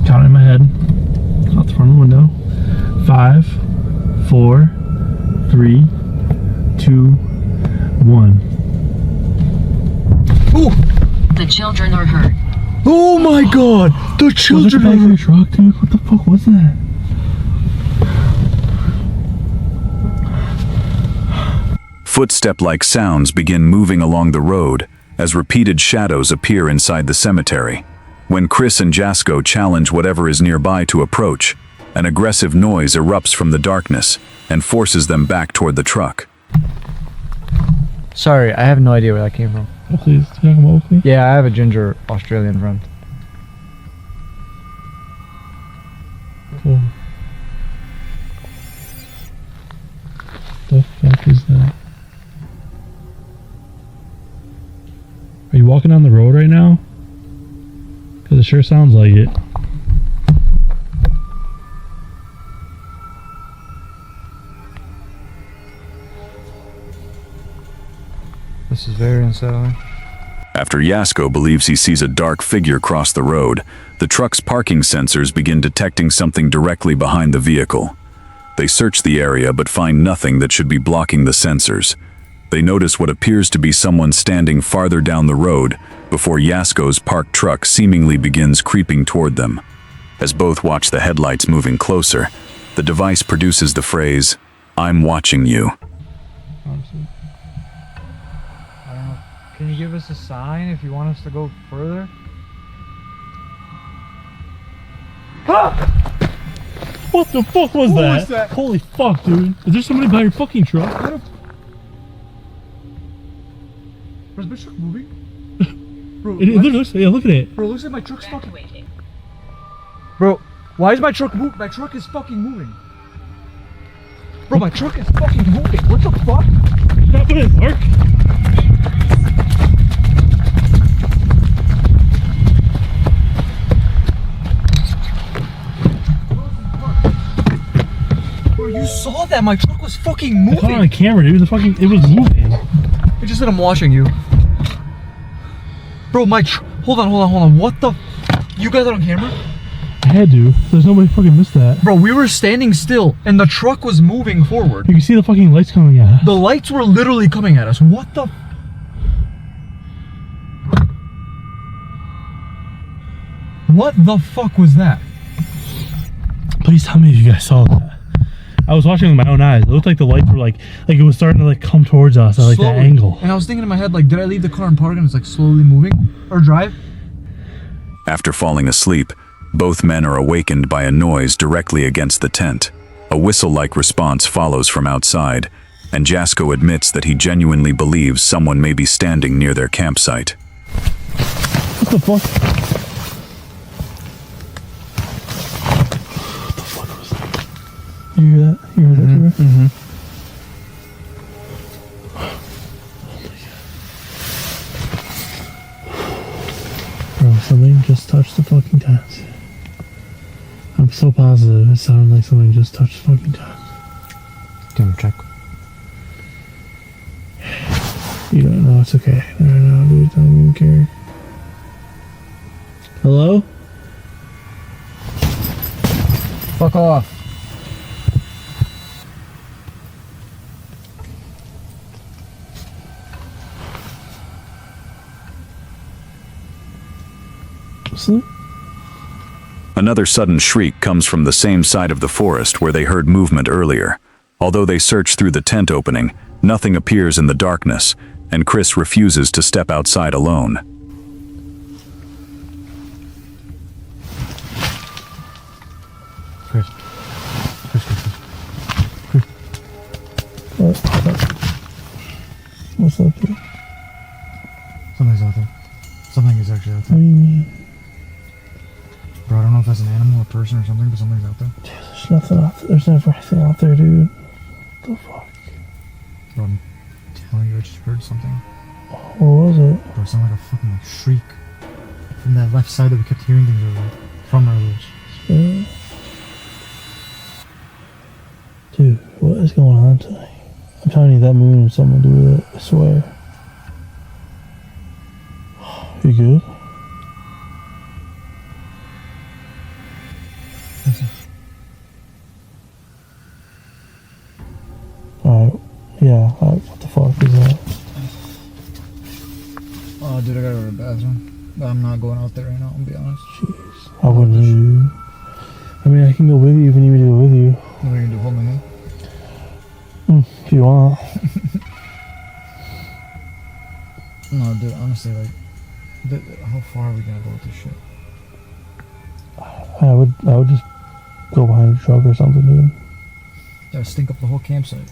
Count in my head. Out the front of the window. 5, 4, 3, 2, 1. Ooh! The children are hurt. Oh my god! The children are hurt! Truck, dude. What the fuck was that? Footstep-like sounds begin moving along the road as repeated shadows appear inside the cemetery. When Chris and Jasko challenge whatever is nearby to approach, an aggressive noise erupts from the darkness and forces them back toward the truck. Sorry, I have no idea where that came from. Oh, please, can you come with me? Yeah, I have a ginger Australian friend. Cool. The fuck is that? Are you walking down the road right now? Because it sure sounds like it. This is very unsettling. After Yasko believes he sees a dark figure cross the road, the truck's parking sensors begin detecting something directly behind the vehicle. They search the area but find nothing that should be blocking the sensors. They notice what appears to be someone standing farther down the road before Yasko's parked truck seemingly begins creeping toward them. As both watch the headlights moving closer, the device produces the phrase, "I'm watching you." I don't know. Can you give us a sign if you want us to go further? What the fuck was that? was that? Holy fuck, dude. Is there somebody by your fucking truck? Where's my truck moving? Bro, Yeah, look at it. Bro, looks like my truck's fucking... Bro, why is my truck moving? My truck is fucking moving. Bro, my truck is fucking moving. What the fuck? Stop it, Mark. Bro, you saw that? My truck was fucking I caught it moving. on camera, dude. It was moving. It just said I'm watching you. Bro, my hold on. What the? You guys are on camera? I had to. There's nobody fucking missed that. Bro, we were standing still and the truck was moving forward. You can see the fucking lights coming at us. The lights were literally coming at us. What the? What the fuck was that? Please tell me if you guys saw that. I was watching with my own eyes. It looked like the lights were like it was starting to like come towards us at like that angle. And I was thinking in my head, like, did I leave the car in park and it's like slowly moving? Or drive? After falling asleep, both men are awakened by a noise directly against the tent. A whistle-like response follows from outside, and Jasko admits that he genuinely believes someone may be standing near their campsite. What the fuck? What the fuck was that? You hear that? You heard that? Mm-hmm. Bro, something just touched the fucking tent. I'm so positive it sounded like something just touched the fucking tent. Can we check? You don't know, it's okay. No, dude, don't even care. Hello? Fuck off. Sleep? Another sudden shriek comes from the same side of the forest where they heard movement earlier. Although they search through the tent opening, nothing appears in the darkness, and Chris refuses to step outside alone. Chris. What's up, dude? Something's out there. Something is actually out What there. do you mean? Bro, I don't know if that's an animal, a person, or something, but something's out there. There's nothing out there. There's never anything out there, dude. What the fuck? Bro, I'm telling you, I just heard something. What was it? Bro, it sounded like a fucking shriek from that left side that we kept hearing things earlier. From earlier. Yeah. Dude, what is going on tonight? I'm telling you, that moon and something to do with it. I swear. You good? Alright, yeah, what the fuck is that? Oh, dude, I gotta go to the bathroom. But I'm not going out there right now, I'll be honest. Jeez, I wouldn't you. I mean, I can go with you if you need me to go with you. What are you gonna do, hold my hand? If you want. No, dude, honestly, like, how far are we gonna go with this shit? I would just go behind a truck or something, dude. That'll stink up the whole campsite.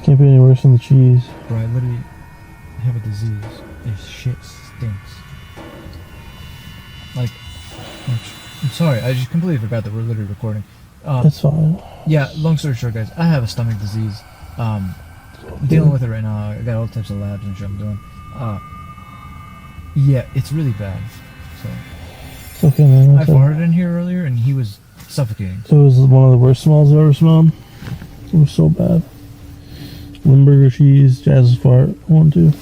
Can't be any worse than the cheese. Bro, I literally have a disease. This shit stinks. Like, I'm sorry, I just completely forgot that we're literally recording. That's fine. Yeah, long story short, guys, I have a stomach disease. Dealing with it right now. I got all types of labs and shit I'm doing. Yeah, it's really bad. So It's okay, man. I farted in here earlier, and he was suffocating. It was one of the worst smells I've ever smelled. It was so bad. Limburger cheese, Jazz's fart, 1, 2.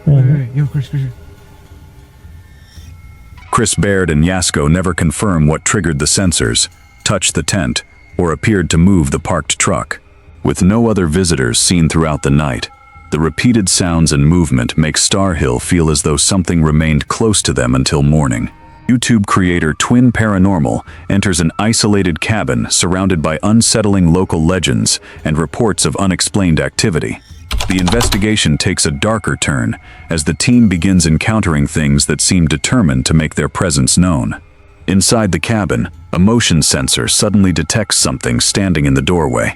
Wait, yo, Chris. Chris Baird and Yasko never confirm what triggered the sensors, touched the tent, or appeared to move the parked truck. With no other visitors seen throughout the night, the repeated sounds and movement make Star Hill feel as though something remained close to them until morning. YouTube creator Twin Paranormal enters an isolated cabin surrounded by unsettling local legends and reports of unexplained activity. The investigation takes a darker turn as the team begins encountering things that seem determined to make their presence known. Inside the cabin, a motion sensor suddenly detects something standing in the doorway.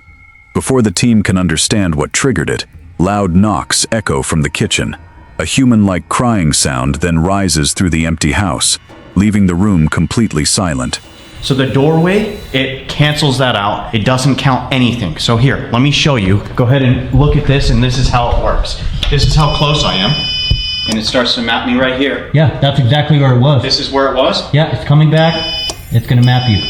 Before the team can understand what triggered it, loud knocks echo from the kitchen. A human-like crying sound then rises through the empty house, leaving the room completely silent. So the doorway, it cancels that out. It doesn't count anything. So here, let me show you. Go ahead and look at this, and this is how it works. This is how close I am. And it starts to map me right here. Yeah, that's exactly where it was. This is where it was? Yeah, it's coming back. It's gonna map you.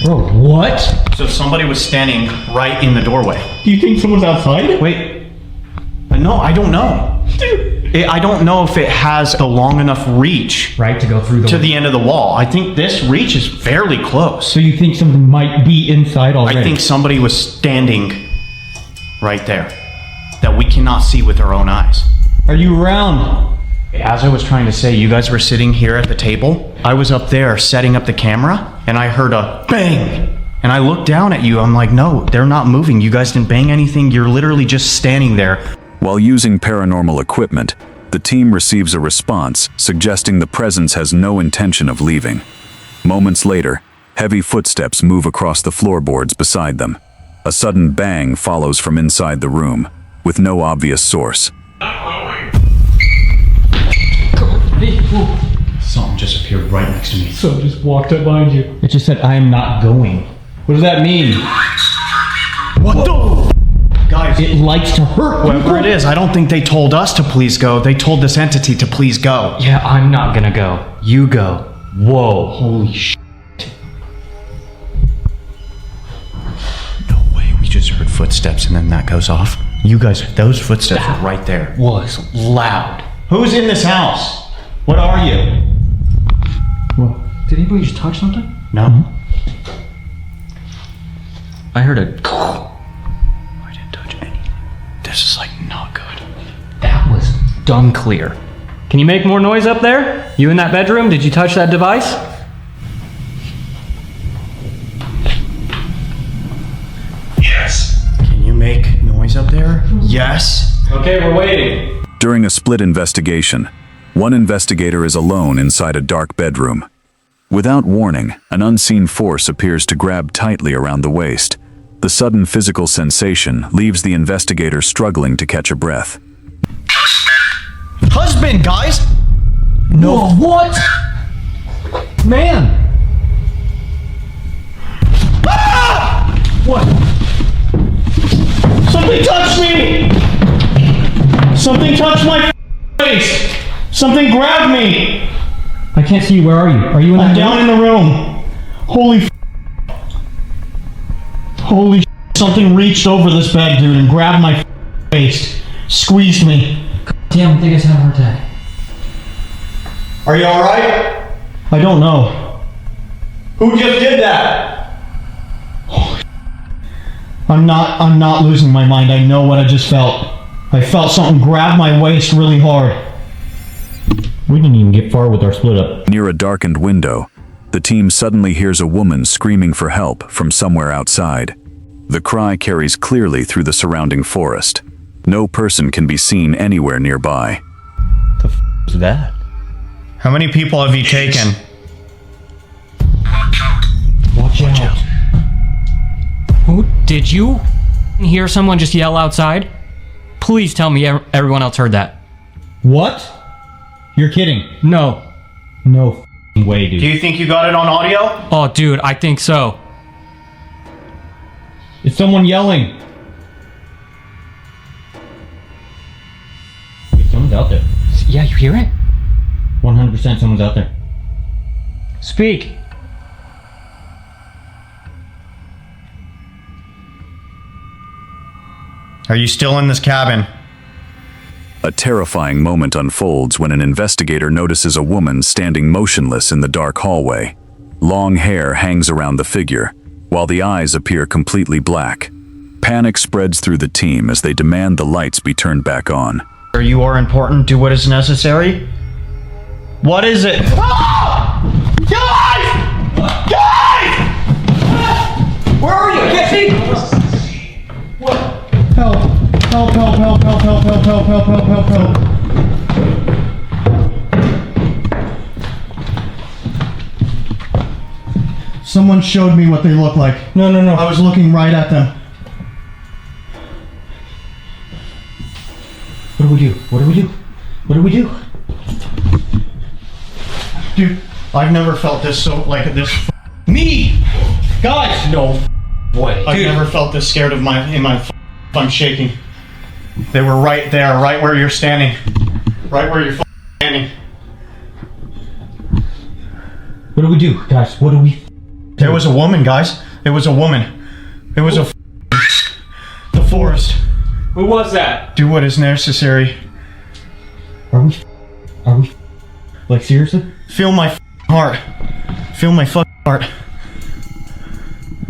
Bro, what? So somebody was standing right in the doorway. Do you think someone's outside? Wait. No, I don't know. I don't know if it has the long enough reach, right, to go through to the end of the wall. I think this reach is fairly close. So you think something might be inside already? I think somebody was standing right there that we cannot see with our own eyes. Are you around? As I was trying to say, you guys were sitting here at the table. I was up there setting up the camera, and I heard a bang. And I looked down at you. I'm like, no, they're not moving. You guys didn't bang anything. You're literally just standing there. While using paranormal equipment, the team receives a response suggesting the presence has no intention of leaving. Moments later, heavy footsteps move across the floorboards beside them. A sudden bang follows from inside the room, with no obvious source. Something just appeared right next to me. So just walked up behind you. It just said, I am not going. What does that mean? What the? Guys, it likes to hurt whoever people. it is, I don't think they told us to please go. They told this entity to please go. Yeah, I'm not gonna go. You go. Whoa, holy shit. No way, we just heard footsteps and then that goes off. You guys, those footsteps were right there. Was loud. Who's in this house? What are you? Well, did anybody just touch something? No. I heard a... This is like not good. That was dumb clear. Can you make more noise up there? You in that bedroom? Did you touch that device? Yes. Can you make noise up there? Yes. Okay, we're waiting. During a split investigation, one investigator is alone inside a dark bedroom. Without warning, an unseen force appears to grab tightly around the waist. The sudden physical sensation leaves the investigator struggling to catch a breath. Husband, guys! No. What? Man! Ah! What? Something touched me! Something touched my face! Something grabbed me! I can't see you. Where are you? Are you in that I'm down in the room. Holy something reached over this bed, dude, and grabbed my face. Squeezed me. Damn, I think I just had a heart attack. Are you alright? I don't know. Who just did that? Holy I'm not losing my mind. I know what I just felt. I felt something grab my waist really hard. We didn't even get far with our split up. Near a darkened window, the team suddenly hears a woman screaming for help from somewhere outside. The cry carries clearly through the surrounding forest. No person can be seen anywhere nearby. The f is that? How many people have you taken? Watch out. Did you hear someone just yell outside? Please tell me everyone else heard that. What? You're kidding. No. No way, dude. Do you think you got it on audio? Oh, dude, I think so. It's someone yelling. Wait, someone's out there. Yeah, you hear it? 100% someone's out there. Speak. Are you still in this cabin? A terrifying moment unfolds when an investigator notices a woman standing motionless in the dark hallway. Long hair hangs around the figure, while the eyes appear completely black. Panic spreads through the team as they demand the lights be turned back on. You are important. Do what is necessary. What is it? Ah! Guys! Where are you? Get me! What? Help! Help! Help! Help! Help! Help! Help! Help! Help! Help! Help! Help! Someone showed me what they look like. No, no, no. I was looking right at them. What do we do? What do we do? What do we do? Dude, I've never felt this so like this. Me, guys. No way. I've never felt this scared of I'm shaking. They were right there, right where you're standing, right where you're standing. What do we do, guys? What do we? There was a woman, guys. It was a woman. It was the forest. Who was that? Do what is necessary. Are we? Like, seriously? Feel my heart. Feel my heart.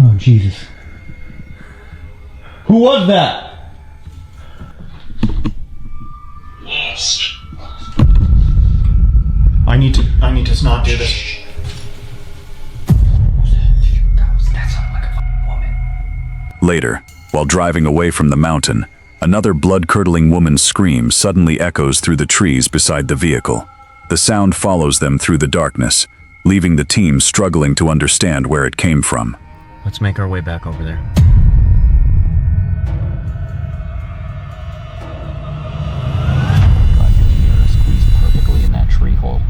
Oh, Jesus. Who was that? Lost. I need to not do this. That sounded like a woman. Later, while driving away from the mountain, another blood-curdling woman's scream suddenly echoes through the trees beside the vehicle. The sound follows them through the darkness, leaving the team struggling to understand where it came from. Let's make our way back over there. God, your mirror squeezed perfectly in that tree hole.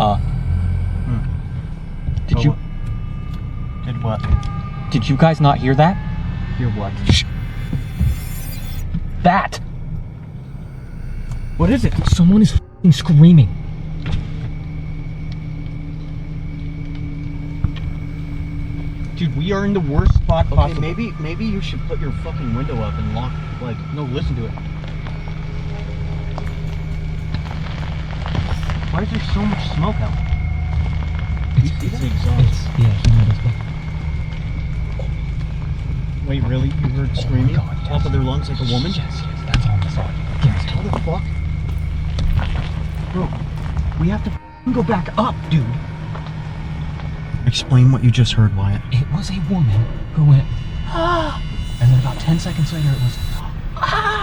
Oh. Did you? Did what? Did you guys not hear that? Hear what? That! What is it? Someone is f***ing screaming. Dude, we are in the worst spot possible. Okay, maybe you should put your fucking window up and lock, listen to it. Why is there so much smoke out? It's exhaust. Wait, really? You heard screaming off of their lungs like a woman? Yes, that's on the side. Yes, how the fuck? Bro, we have to go back up, dude. Explain what you just heard, Wyatt. It was a woman who went, ah! And then about 10 seconds later it was, ah!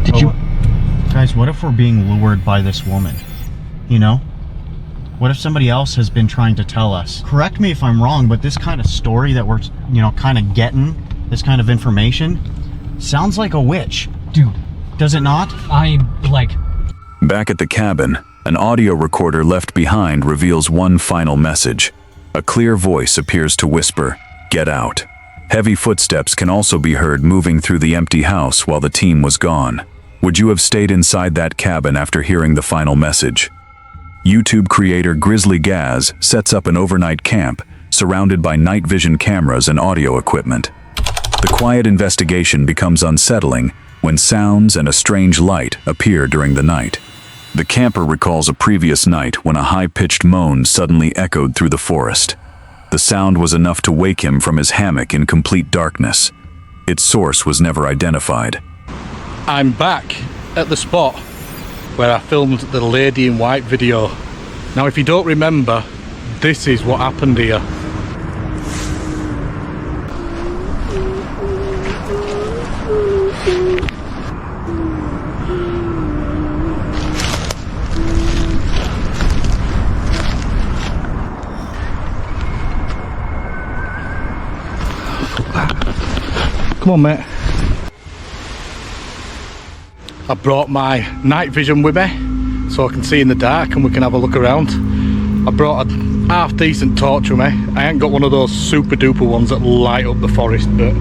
Did you... Guys, what if we're being lured by this woman? You know? What if somebody else has been trying to tell us? Correct me if I'm wrong, but this kind of story that we're, kind of getting, this kind of information, sounds like a witch. Dude. Does it not? Back at the cabin, an audio recorder left behind reveals one final message. A clear voice appears to whisper, "Get out." Heavy footsteps can also be heard moving through the empty house while the team was gone. Would you have stayed inside that cabin after hearing the final message? YouTube creator Grizzly Gaz sets up an overnight camp, surrounded by night vision cameras and audio equipment. The quiet investigation becomes unsettling when sounds and a strange light appear during the night. The camper recalls a previous night when a high-pitched moan suddenly echoed through the forest. The sound was enough to wake him from his hammock in complete darkness. Its source was never identified. I'm back at the spot where I filmed the Lady in White video. Now, if you don't remember, this is what happened here. Come on, mate. I brought my night vision with me so I can see in the dark and we can have a look around. I brought a half decent torch with me. I ain't got one of those super duper ones that light up the forest, but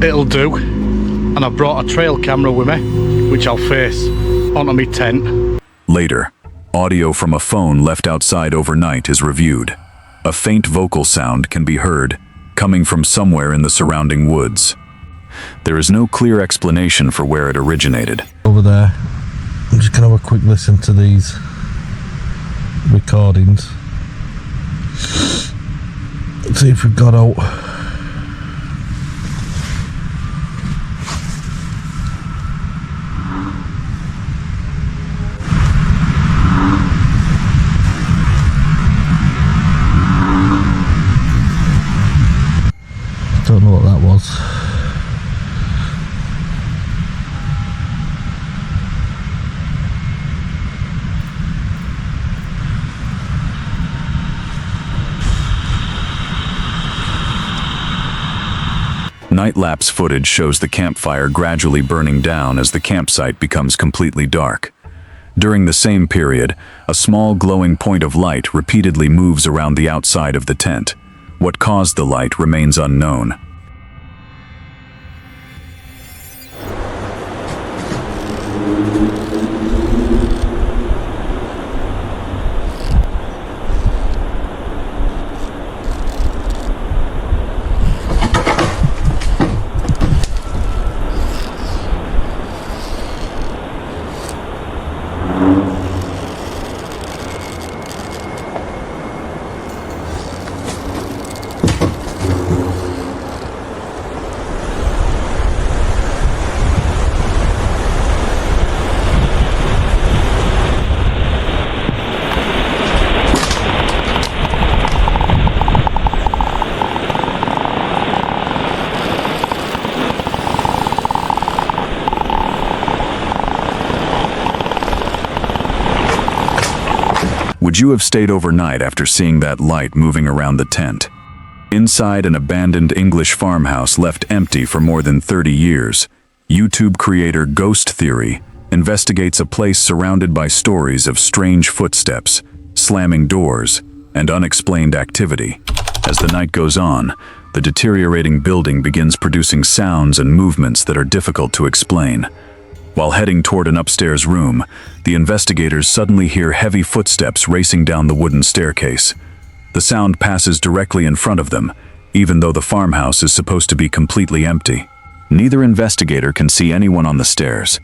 it'll do. And I brought a trail camera with me, which I'll face onto my tent. Later, audio from a phone left outside overnight is reviewed. A faint vocal sound can be heard, coming from somewhere in the surrounding woods. There is no clear explanation for where it originated. Over there, I'm just gonna have a quick listen to these recordings. See if we've got out. Don't know what that was. Night-lapse footage shows the campfire gradually burning down as the campsite becomes completely dark. During the same period, a small glowing point of light repeatedly moves around the outside of the tent. What caused the light remains unknown. Would you have stayed overnight after seeing that light moving around the tent? Inside an abandoned English farmhouse left empty for more than 30 years, YouTube creator Ghost Theory investigates a place surrounded by stories of strange footsteps, slamming doors, and unexplained activity. As the night goes on, the deteriorating building begins producing sounds and movements that are difficult to explain. While heading toward an upstairs room, the investigators suddenly hear heavy footsteps racing down the wooden staircase. The sound passes directly in front of them, even though the farmhouse is supposed to be completely empty. Neither investigator can see anyone on the stairs.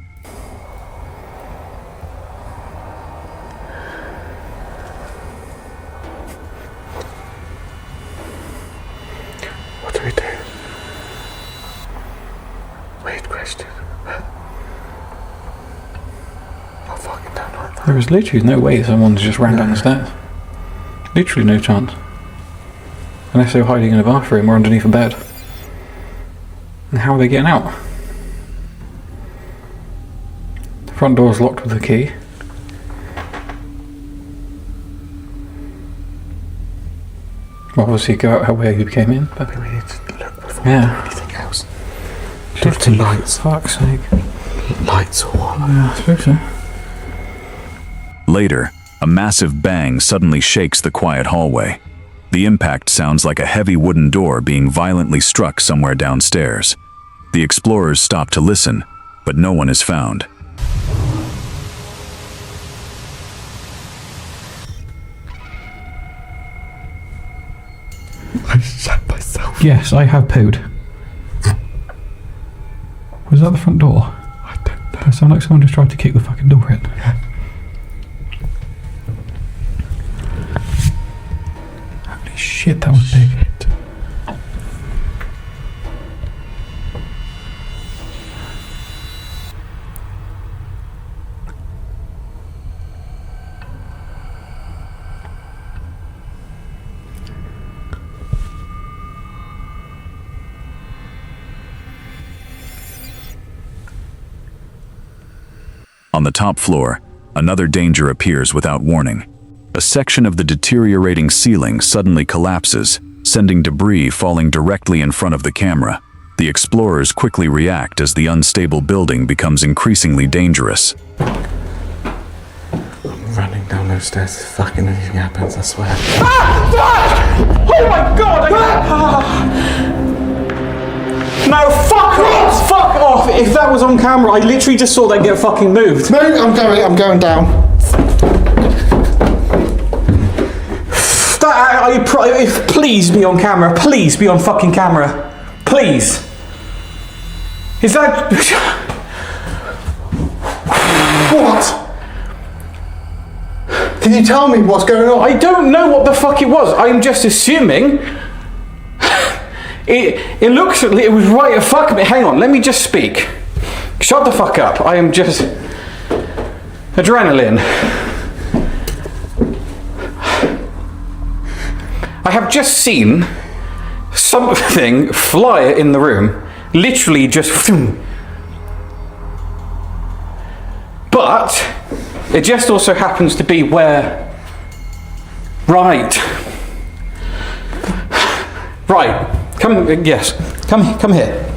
What do we do? Weird question. I fucking don't know. There is literally no way someone's just ran down the stairs. Literally no chance. Unless they were hiding in a bathroom or underneath a bed. And how are they getting out? The front door's locked with a key. Well, obviously go out where you came in, but we need to look before anything else. Look to lights. Fuck's sake. Lights or what? Yeah, I suppose so. Later, a massive bang suddenly shakes the quiet hallway. The impact sounds like a heavy wooden door being violently struck somewhere downstairs. The explorers stop to listen, but no one is found. I shot myself. Yes, I have pooed. Was that the front door? I don't know. It sounded like someone just tried to kick the fucking door in. Yeah. Holy shit, that was big. On the top floor, another danger appears without warning. A section of the deteriorating ceiling suddenly collapses, sending debris falling directly in front of the camera. The explorers quickly react as the unstable building becomes increasingly dangerous. I'm running down those stairs if fucking anything happens, I swear. Oh my god! No, fuck off! Fuck off! If that was on camera, I literally just saw that get fucking moved. No, I'm going down. Please be on camera. Please be on fucking camera. Please. Is that... What? Can you tell me what's going on? I don't know what the fuck it was. I'm just assuming... It looks... It was right... Fuck me. Hang on. Let me just speak. Shut the fuck up. I am just... Adrenaline. I have just seen something fly in the room. Literally just... But it just also happens to be where... Right. Come here.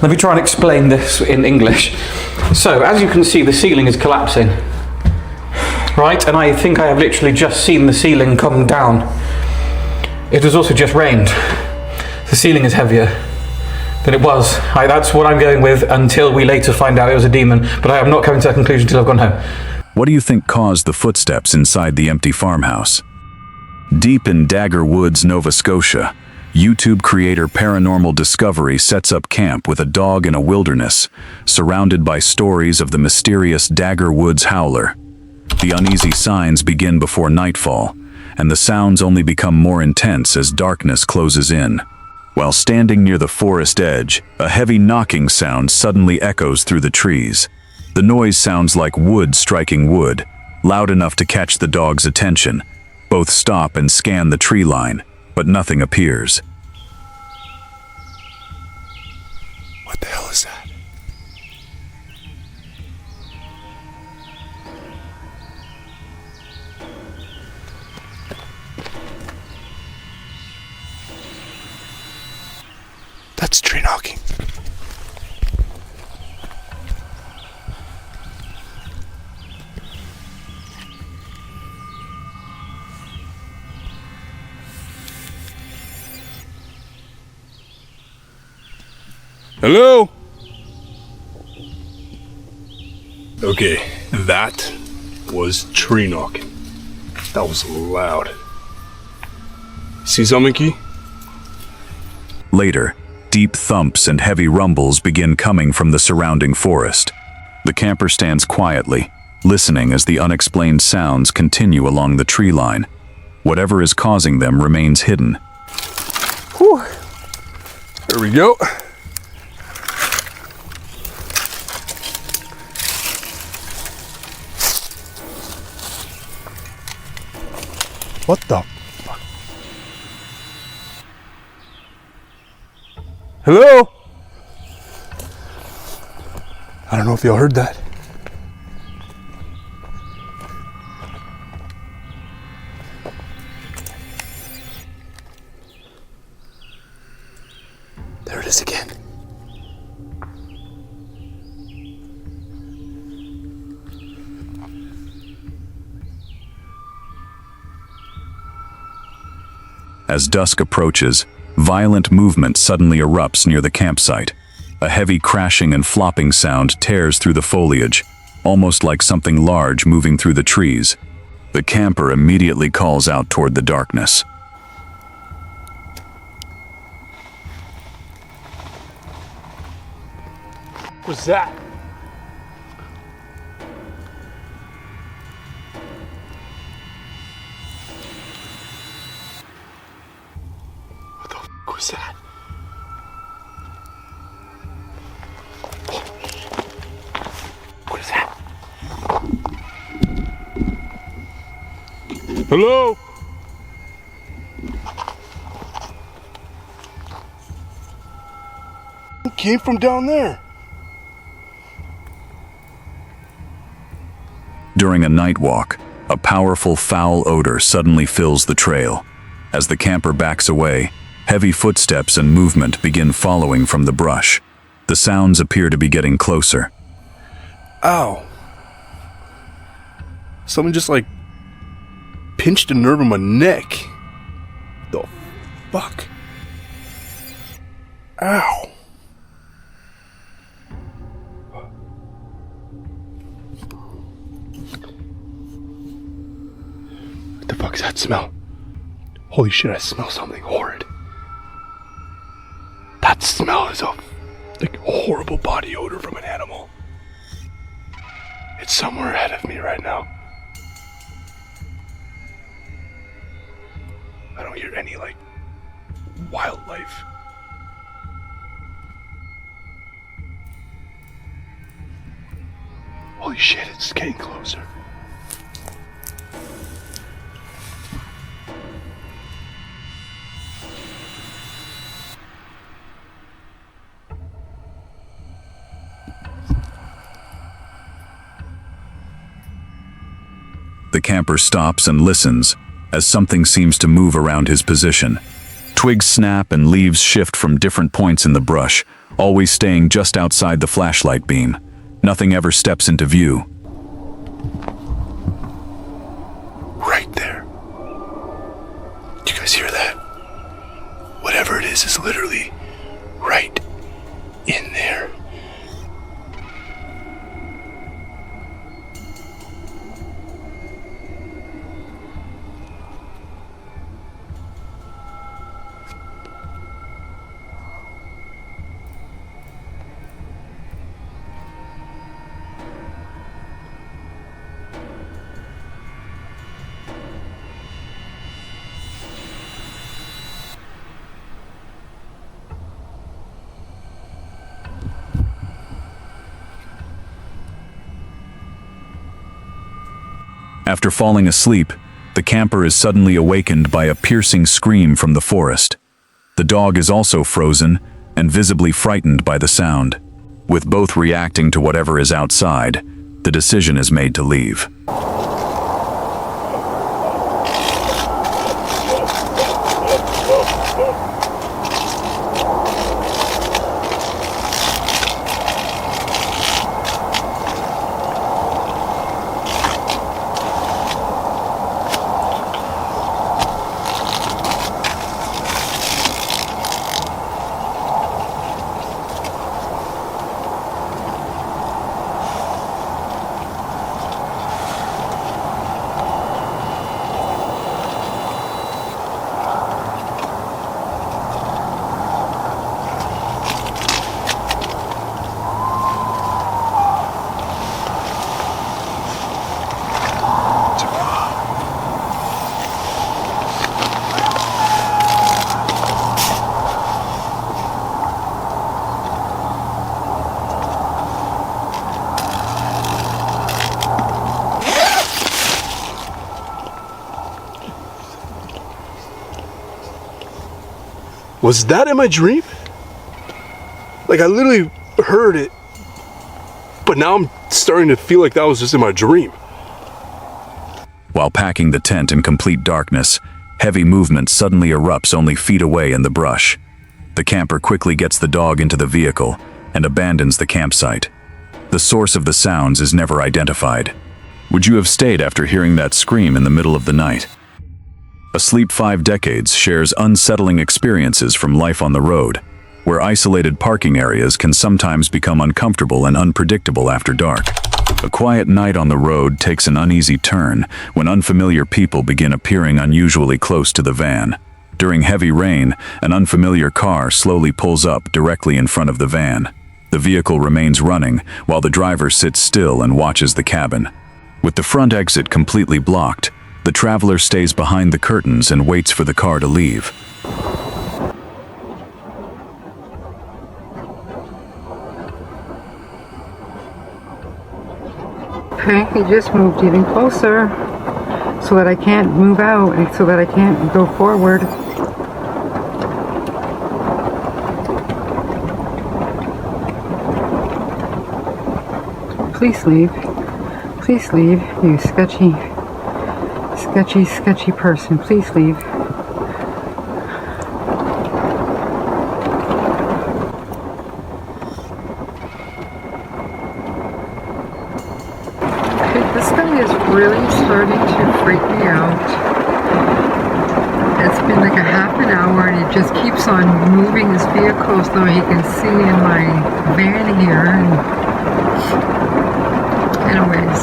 Let me try and explain this in English. So, as you can see, the ceiling is collapsing. Right, and I think I have literally just seen the ceiling come down. It has also just rained. The ceiling is heavier than it was. That's what I'm going with until we later find out it was a demon, but I am not coming to that conclusion until I've gone home. What do you think caused the footsteps inside the empty farmhouse? Deep in Dagger Woods, Nova Scotia, YouTube creator Paranormal Discovery sets up camp with a dog in a wilderness, surrounded by stories of the mysterious Dagger Woods howler. The uneasy signs begin before nightfall, and the sounds only become more intense as darkness closes in. While standing near the forest edge, a heavy knocking sound suddenly echoes through the trees. The noise sounds like wood striking wood, loud enough to catch the dog's attention. Both stop and scan the tree line, but nothing appears. What the hell is that? That's tree knocking. Hello? Okay, that was tree knocking. That was loud. See something, Key? Later, deep thumps and heavy rumbles begin coming from the surrounding forest. The camper stands quietly, listening as the unexplained sounds continue along the tree line. Whatever is causing them remains hidden. Whew. There we go. What the fuck? Hello? I don't know if y'all heard that. There it is again. As dusk approaches, violent movement suddenly erupts near the campsite. A heavy crashing and flopping sound tears through the foliage, almost like something large moving through the trees. The camper immediately calls out toward the darkness. What was that? What the fuck was that? What is that? Hello? It came from down there. During a night walk, a powerful foul odor suddenly fills the trail. As the camper backs away, Heavy footsteps and movement begin following from the brush. The sounds appear to be getting closer. Ow. Someone just like pinched a nerve in my neck. The fuck? Ow. What the fuck is that smell? Holy shit, I smell something horrid. That smell is a horrible body odor from an animal. It's somewhere ahead of me right now. I don't hear any wildlife. Holy shit, it's getting closer. The camper stops and listens as something seems to move around his position. Twigs snap and leaves shift from different points in the brush, always staying just outside the flashlight beam. Nothing ever steps into view. Right there. Do you guys hear that? Whatever it is literally right in there. After falling asleep, the camper is suddenly awakened by a piercing scream from the forest. The dog is also frozen and visibly frightened by the sound. With both reacting to whatever is outside, the decision is made to leave. Was that in my dream? Like, I literally heard it, but now I'm starting to feel like that was just in my dream. While packing the tent in complete darkness, heavy movement suddenly erupts only feet away in the brush. The camper quickly gets the dog into the vehicle and abandons the campsite. The source of the sounds is never identified. Would you have stayed after hearing that scream in the middle of the night? Asleep 5 Decades shares unsettling experiences from life on the road, where isolated parking areas can sometimes become uncomfortable and unpredictable after dark. A quiet night on the road takes an uneasy turn when unfamiliar people begin appearing unusually close to the van. During heavy rain, an unfamiliar car slowly pulls up directly in front of the van. The vehicle remains running while the driver sits still and watches the cabin. With the front exit completely blocked, the traveler stays behind the curtains and waits for the car to leave. Okay, he just moved even closer so that I can't move out and so that I can't go forward. Please leave. Please leave, you sketchy person. Please leave. really starting to freak me out. It's been like a half an hour and he just keeps on moving his vehicle so he can see in my van here. And anyways,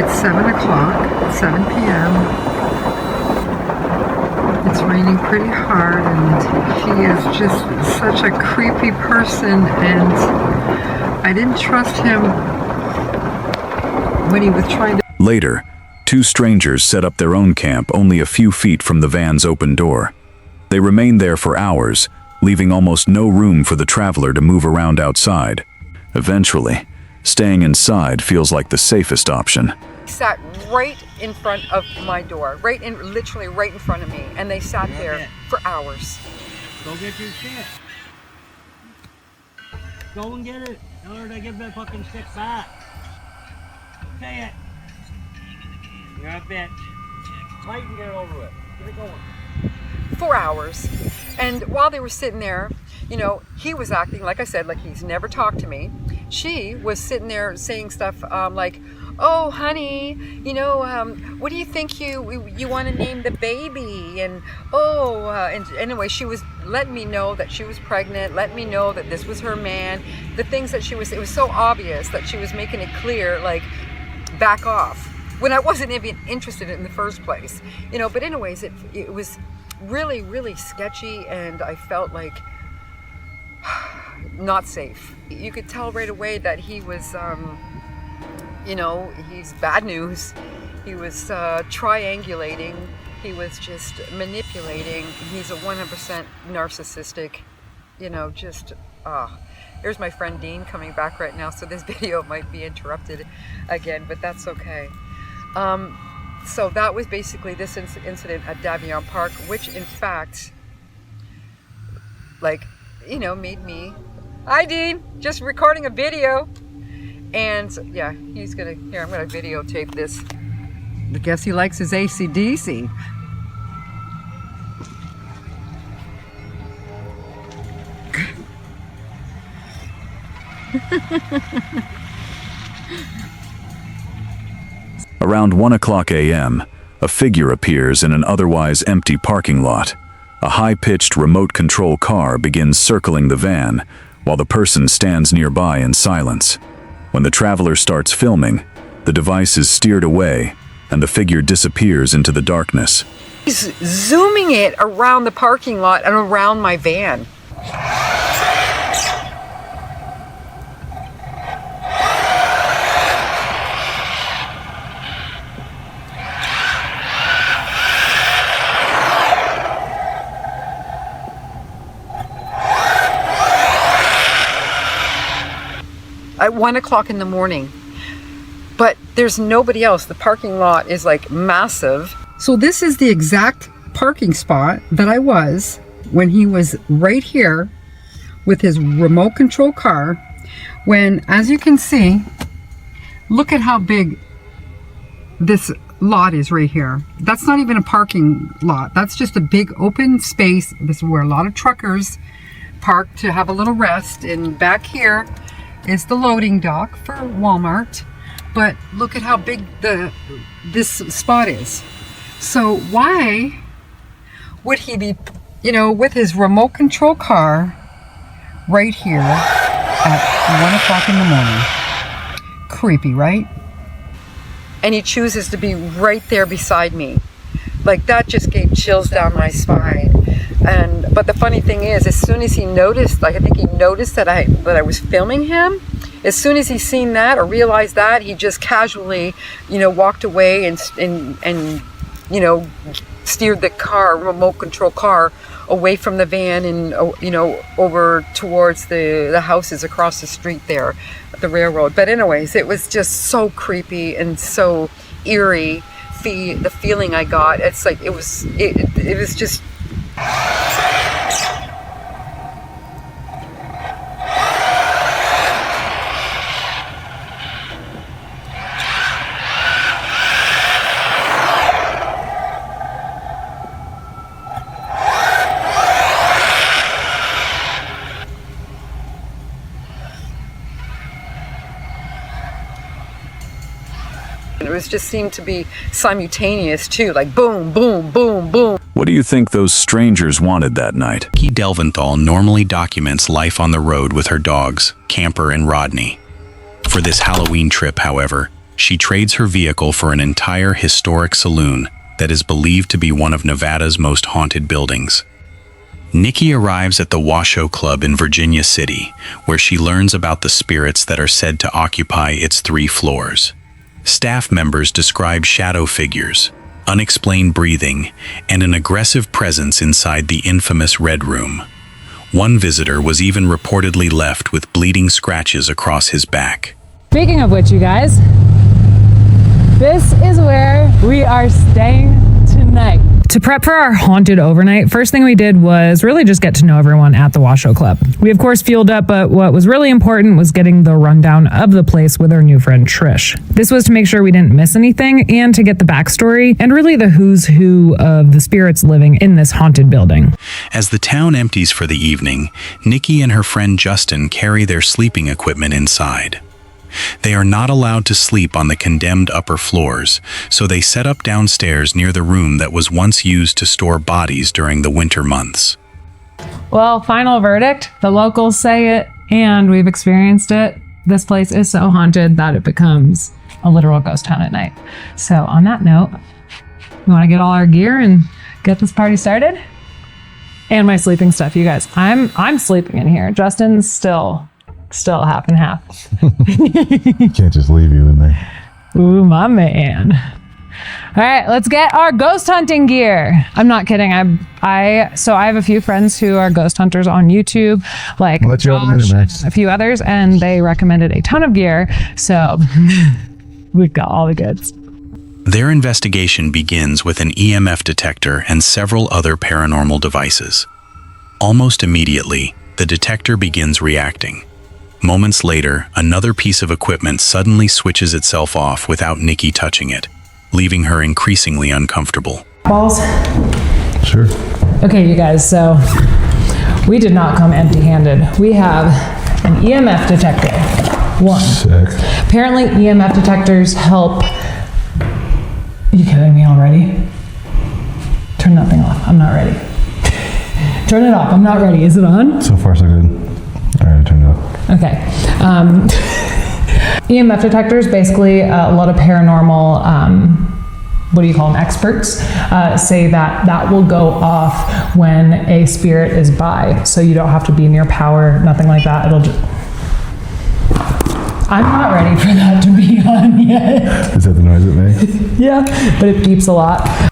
it's 7 o'clock, 7 p.m. It's raining pretty hard and he is just such a creepy person, and I didn't trust him when he was trying to... Later, two strangers set up their own camp only a few feet from the van's open door. They remained there for hours, leaving almost no room for the traveler to move around outside. Eventually, staying inside feels like the safest option. Sat right in front of my door, literally right in front of me, and they sat there for hours. Go get your shit. Go and get it. Tell her to give that fucking stick back. Say it. You're a bitch. Fight and get it over with. Get it going. 4 hours. And while they were sitting there, you know, he was acting, like I said, like he's never talked to me. She was sitting there saying stuff like, oh, honey, you know, what do you think you want to name the baby? And, and anyway, she was letting me know that she was pregnant, letting me know that this was her man. The things that it was so obvious that she was making it clear, like, back off, when I wasn't even interested in the first place. You know, but anyways, it was really, really sketchy, and I felt like not safe. You could tell right away that he was, you know, he's bad news. He was triangulating. He was just manipulating. He's a 100% narcissistic, you know, just, Here's my friend Dean coming back right now, so this video might be interrupted again, but that's okay. So that was basically this incident at Davion Park, which in fact, like, you know, made me, hi Dean, just recording a video. And yeah, he's gonna, here, I'm gonna videotape this. I guess he likes his AC/DC. Around 1 o'clock a.m., a figure appears in an otherwise empty parking lot. A high-pitched remote control car begins circling the van, while the person stands nearby in silence. When the traveler starts filming, the device is steered away, and the figure disappears into the darkness. He's zooming it around the parking lot and around my van. At 1 o'clock in the morning, but there's nobody else. The parking lot is like massive. So this is the exact parking spot that I was when he was right here with his remote control car. When, as you can see, look at how big this lot is right here. That's not even a parking lot. That's just a big open space. This is where a lot of truckers park to have a little rest. And back here is the loading dock for Walmart. But look at how big this spot is. So why would he be, you know, with his remote control car right here at 1 o'clock in the morning? Creepy, right? And he chooses to be right there beside me. Like, that just gave chills down my spine. But the funny thing is, as soon as he noticed, like, I think he noticed that I was filming him, as soon as he seen that or realized that, he just casually, you know, walked away and you know, steered the car, remote control car, away from the van and, you know, over towards the houses across the street there at the railroad. But anyways, it was just so creepy and so eerie. The feeling I got, it's like it was just. was just seemed to be simultaneous too, like boom, boom, boom, boom. What do you think those strangers wanted that night? Nikki Delventhal normally documents life on the road with her dogs, Camper and Rodney. For this Halloween trip, however, she trades her vehicle for an entire historic saloon that is believed to be one of Nevada's most haunted buildings. Nikki arrives at the Washoe Club in Virginia City, where she learns about the spirits that are said to occupy its 3 floors. Staff members describe shadow figures, unexplained breathing, and an aggressive presence inside the infamous Red Room. One visitor was even reportedly left with bleeding scratches across his back. Speaking of which, you guys, this is where we are staying tonight. To prep for our haunted overnight, first thing we did was really just get to know everyone at the Washoe Club. We of course fueled up, but what was really important was getting the rundown of the place with our new friend Trish. This was to make sure we didn't miss anything and to get the backstory and really the who's who of the spirits living in this haunted building. As the town empties for the evening, Nikki and her friend Justin carry their sleeping equipment inside. They are not allowed to sleep on the condemned upper floors, so they set up downstairs near the room that was once used to store bodies during the winter months. Well, final verdict, the locals say it and we've experienced it. This place is so haunted that it becomes a literal ghost town at night. So on that note, we want to get all our gear and get this party started? And my sleeping stuff, you guys. I'm sleeping in here. Justin's still half and half. Can't just leave you in there. Ooh, my man. All right, let's get our ghost hunting gear. I'm not kidding. I have a few friends who are ghost hunters on YouTube, like Josh and a few others, and they recommended a ton of gear. So we've got all the goods. Their investigation begins with an EMF detector and several other paranormal devices. Almost immediately, the detector begins reacting. Moments later, another piece of equipment suddenly switches itself off without Nikki touching it, leaving her increasingly uncomfortable. Balls? Sure. Okay, you guys, so we did not come empty-handed. We have an EMF detector. One. Sick. Apparently, EMF detectors help. You kidding me already? Turn that thing off. I'm not ready. Turn it off. I'm not ready. Is it on? So far, so good. All right, turn it off. Okay. EMF detectors, basically a lot of paranormal, what do you call them, experts, say that will go off when a spirit is by. So you don't have to be near power, nothing like that. It'll just... I'm not ready for that to be on yet. Is that the noise it makes? Yeah, but it beeps a lot.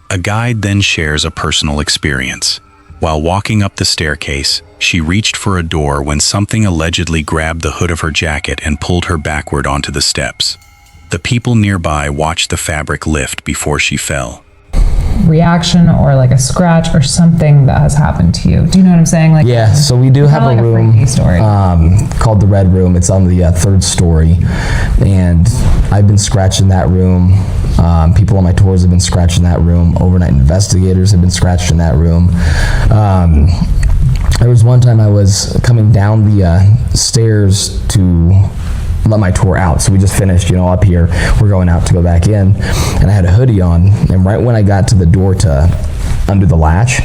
A guide then shares a personal experience. While walking up the staircase, she reached for a door when something allegedly grabbed the hood of her jacket and pulled her backward onto the steps. The people nearby watched the fabric lift before she fell. Reaction or like a scratch or something that has happened to you. Do you know what I'm saying? Like, yeah, so we do have a room called the Red Room. It's on the 3rd story, and I've been scratching that room. People on my tours have been scratching that room. Overnight investigators have been scratching that room. There was one time I was coming down the stairs to let my tour out. So we just finished, up here. We're going out to go back in, and I had a hoodie on. And right when I got to the door to undo the latch,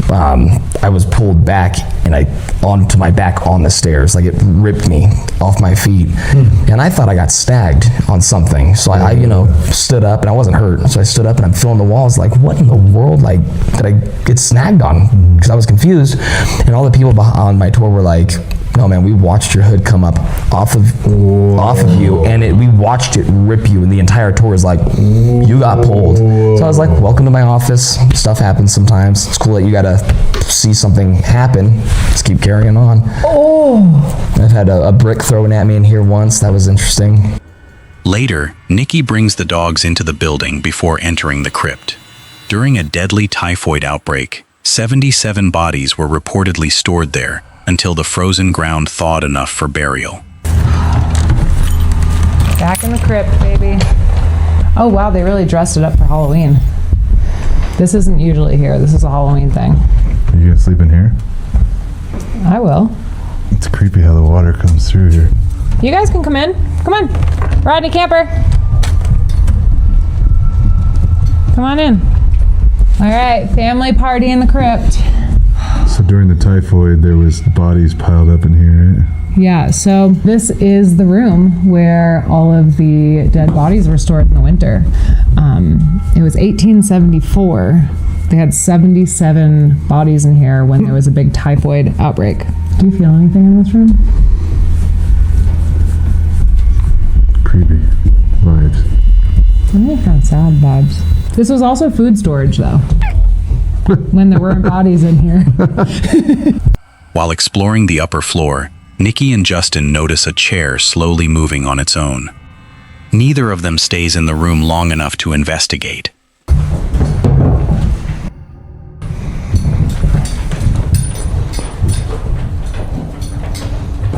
I was pulled back and onto my back on the stairs. Like, it ripped me off my feet. And I thought I got snagged on something. So I stood up, and I wasn't hurt. So I stood up and I'm feeling the walls like, what in the world did I get snagged on? Because I was confused. And all the people on my tour were like, no man, we watched your hood come up off of you, and we watched it rip you, and the entire tour is like, you got pulled. So I was like, welcome to my office. Stuff happens sometimes. It's cool that you gotta see something happen. Just keep carrying on. I've had a brick thrown at me in here once. That was interesting. Later, Nikki brings the dogs into the building before entering the crypt. During a deadly typhoid outbreak, 77 bodies were reportedly stored there until the frozen ground thawed enough for burial. Back in the crypt, baby. Oh wow, they really dressed it up for Halloween. This isn't usually here. This is a Halloween thing. Are you gonna sleep in here? I will. It's creepy how the water comes through here. You guys can come in. Come on. Rodney, Camper. Come on in. All right, family party in the crypt. So during the typhoid, there was bodies piled up in here, right? Yeah, so this is the room where all of the dead bodies were stored in the winter. It was 1874. They had 77 bodies in here when there was a big typhoid outbreak. Do you feel anything in this room? Creepy vibes. I think kind of sad vibes. This was also food storage, though, when there weren't bodies in here. While exploring the upper floor, Nikki and Justin notice a chair slowly moving on its own. Neither of them stays in the room long enough to investigate.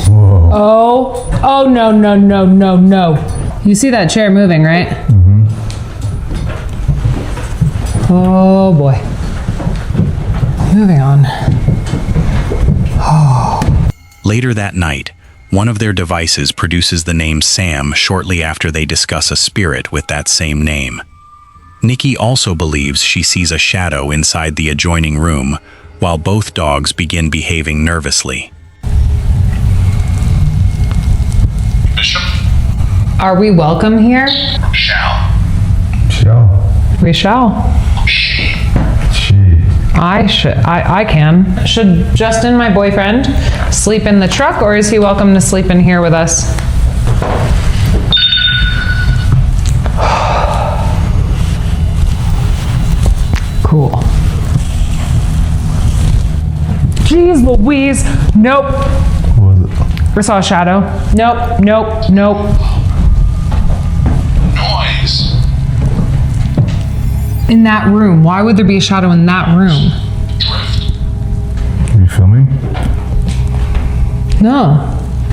Whoa. Oh, no, no, no, no, no. You see that chair moving, right? Mm-hmm. Oh, boy. Moving on. Later that night, one of their devices produces the name Sam shortly after they discuss a spirit with that same name. Nikki also believes she sees a shadow inside the adjoining room, while both dogs begin behaving nervously. Are we welcome here? Shall. We shall. I can. Should Justin, my boyfriend, sleep in the truck, or is he welcome to sleep in here with us? Cool. Jeez Louise. Nope. What was it? We saw a shadow. Nope, nope, nope. Noise. In that room. Why would there be a shadow in that room? Are you filming? No.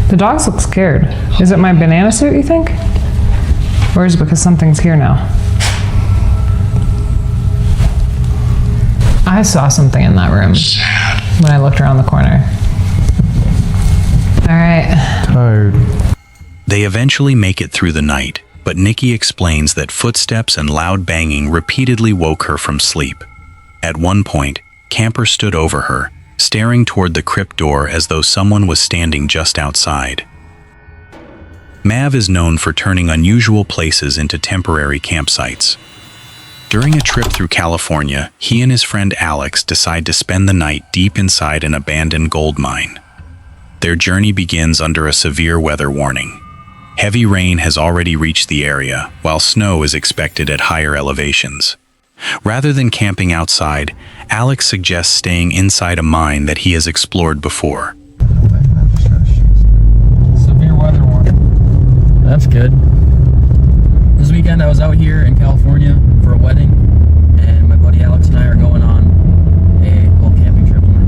The dogs look scared. Is it my banana suit, you think? Or is it because something's here now? I saw something in that room when I looked around the corner. All right. Tired. They eventually make it through the night, but Nikki explains that footsteps and loud banging repeatedly woke her from sleep. At one point, Camper stood over her, staring toward the crypt door as though someone was standing just outside. Mav is known for turning unusual places into temporary campsites. During a trip through California, he and his friend Alex decide to spend the night deep inside an abandoned gold mine. Their journey begins under a severe weather warning. Heavy rain has already reached the area, while snow is expected at higher elevations. Rather than camping outside, Alex suggests staying inside a mine that he has explored before. Severe weather warning. That's good. This weekend I was out here in California for a wedding, and my buddy Alex and I are going on a whole camping trip tonight.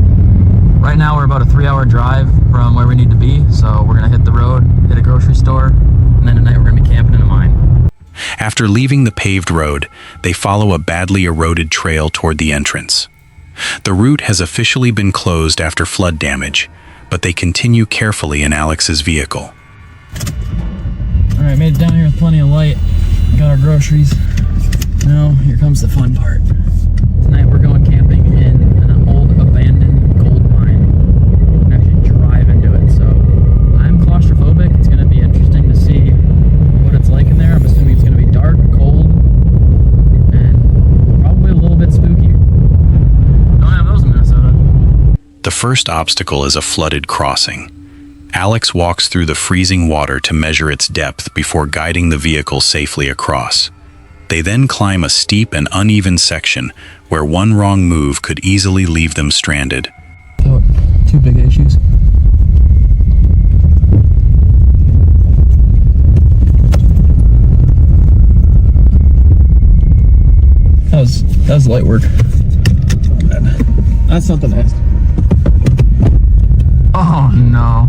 Right now we're about a 3-hour drive from where we need to be, so we're gonna hit the road, hit a grocery store, and then tonight we're gonna be camping in a mine. After leaving the paved road, they follow a badly eroded trail toward the entrance. The route has officially been closed after flood damage, but they continue carefully in Alex's vehicle. All right, made it down here with plenty of light. Got our groceries. Now, here comes the fun part. Tonight we're going camping in an old abandoned gold mine. We're gonna actually drive into it, so I'm claustrophobic. It's gonna be interesting to see what it's like in there. I'm assuming it's gonna be dark, cold, and probably a little bit spooky. Don't have those in Minnesota. The first obstacle is a flooded crossing. Alex walks through the freezing water to measure its depth before guiding the vehicle safely across. They then climb a steep and uneven section where one wrong move could easily leave them stranded. So, 2 big issues. That was light work. That's something nasty. Oh no.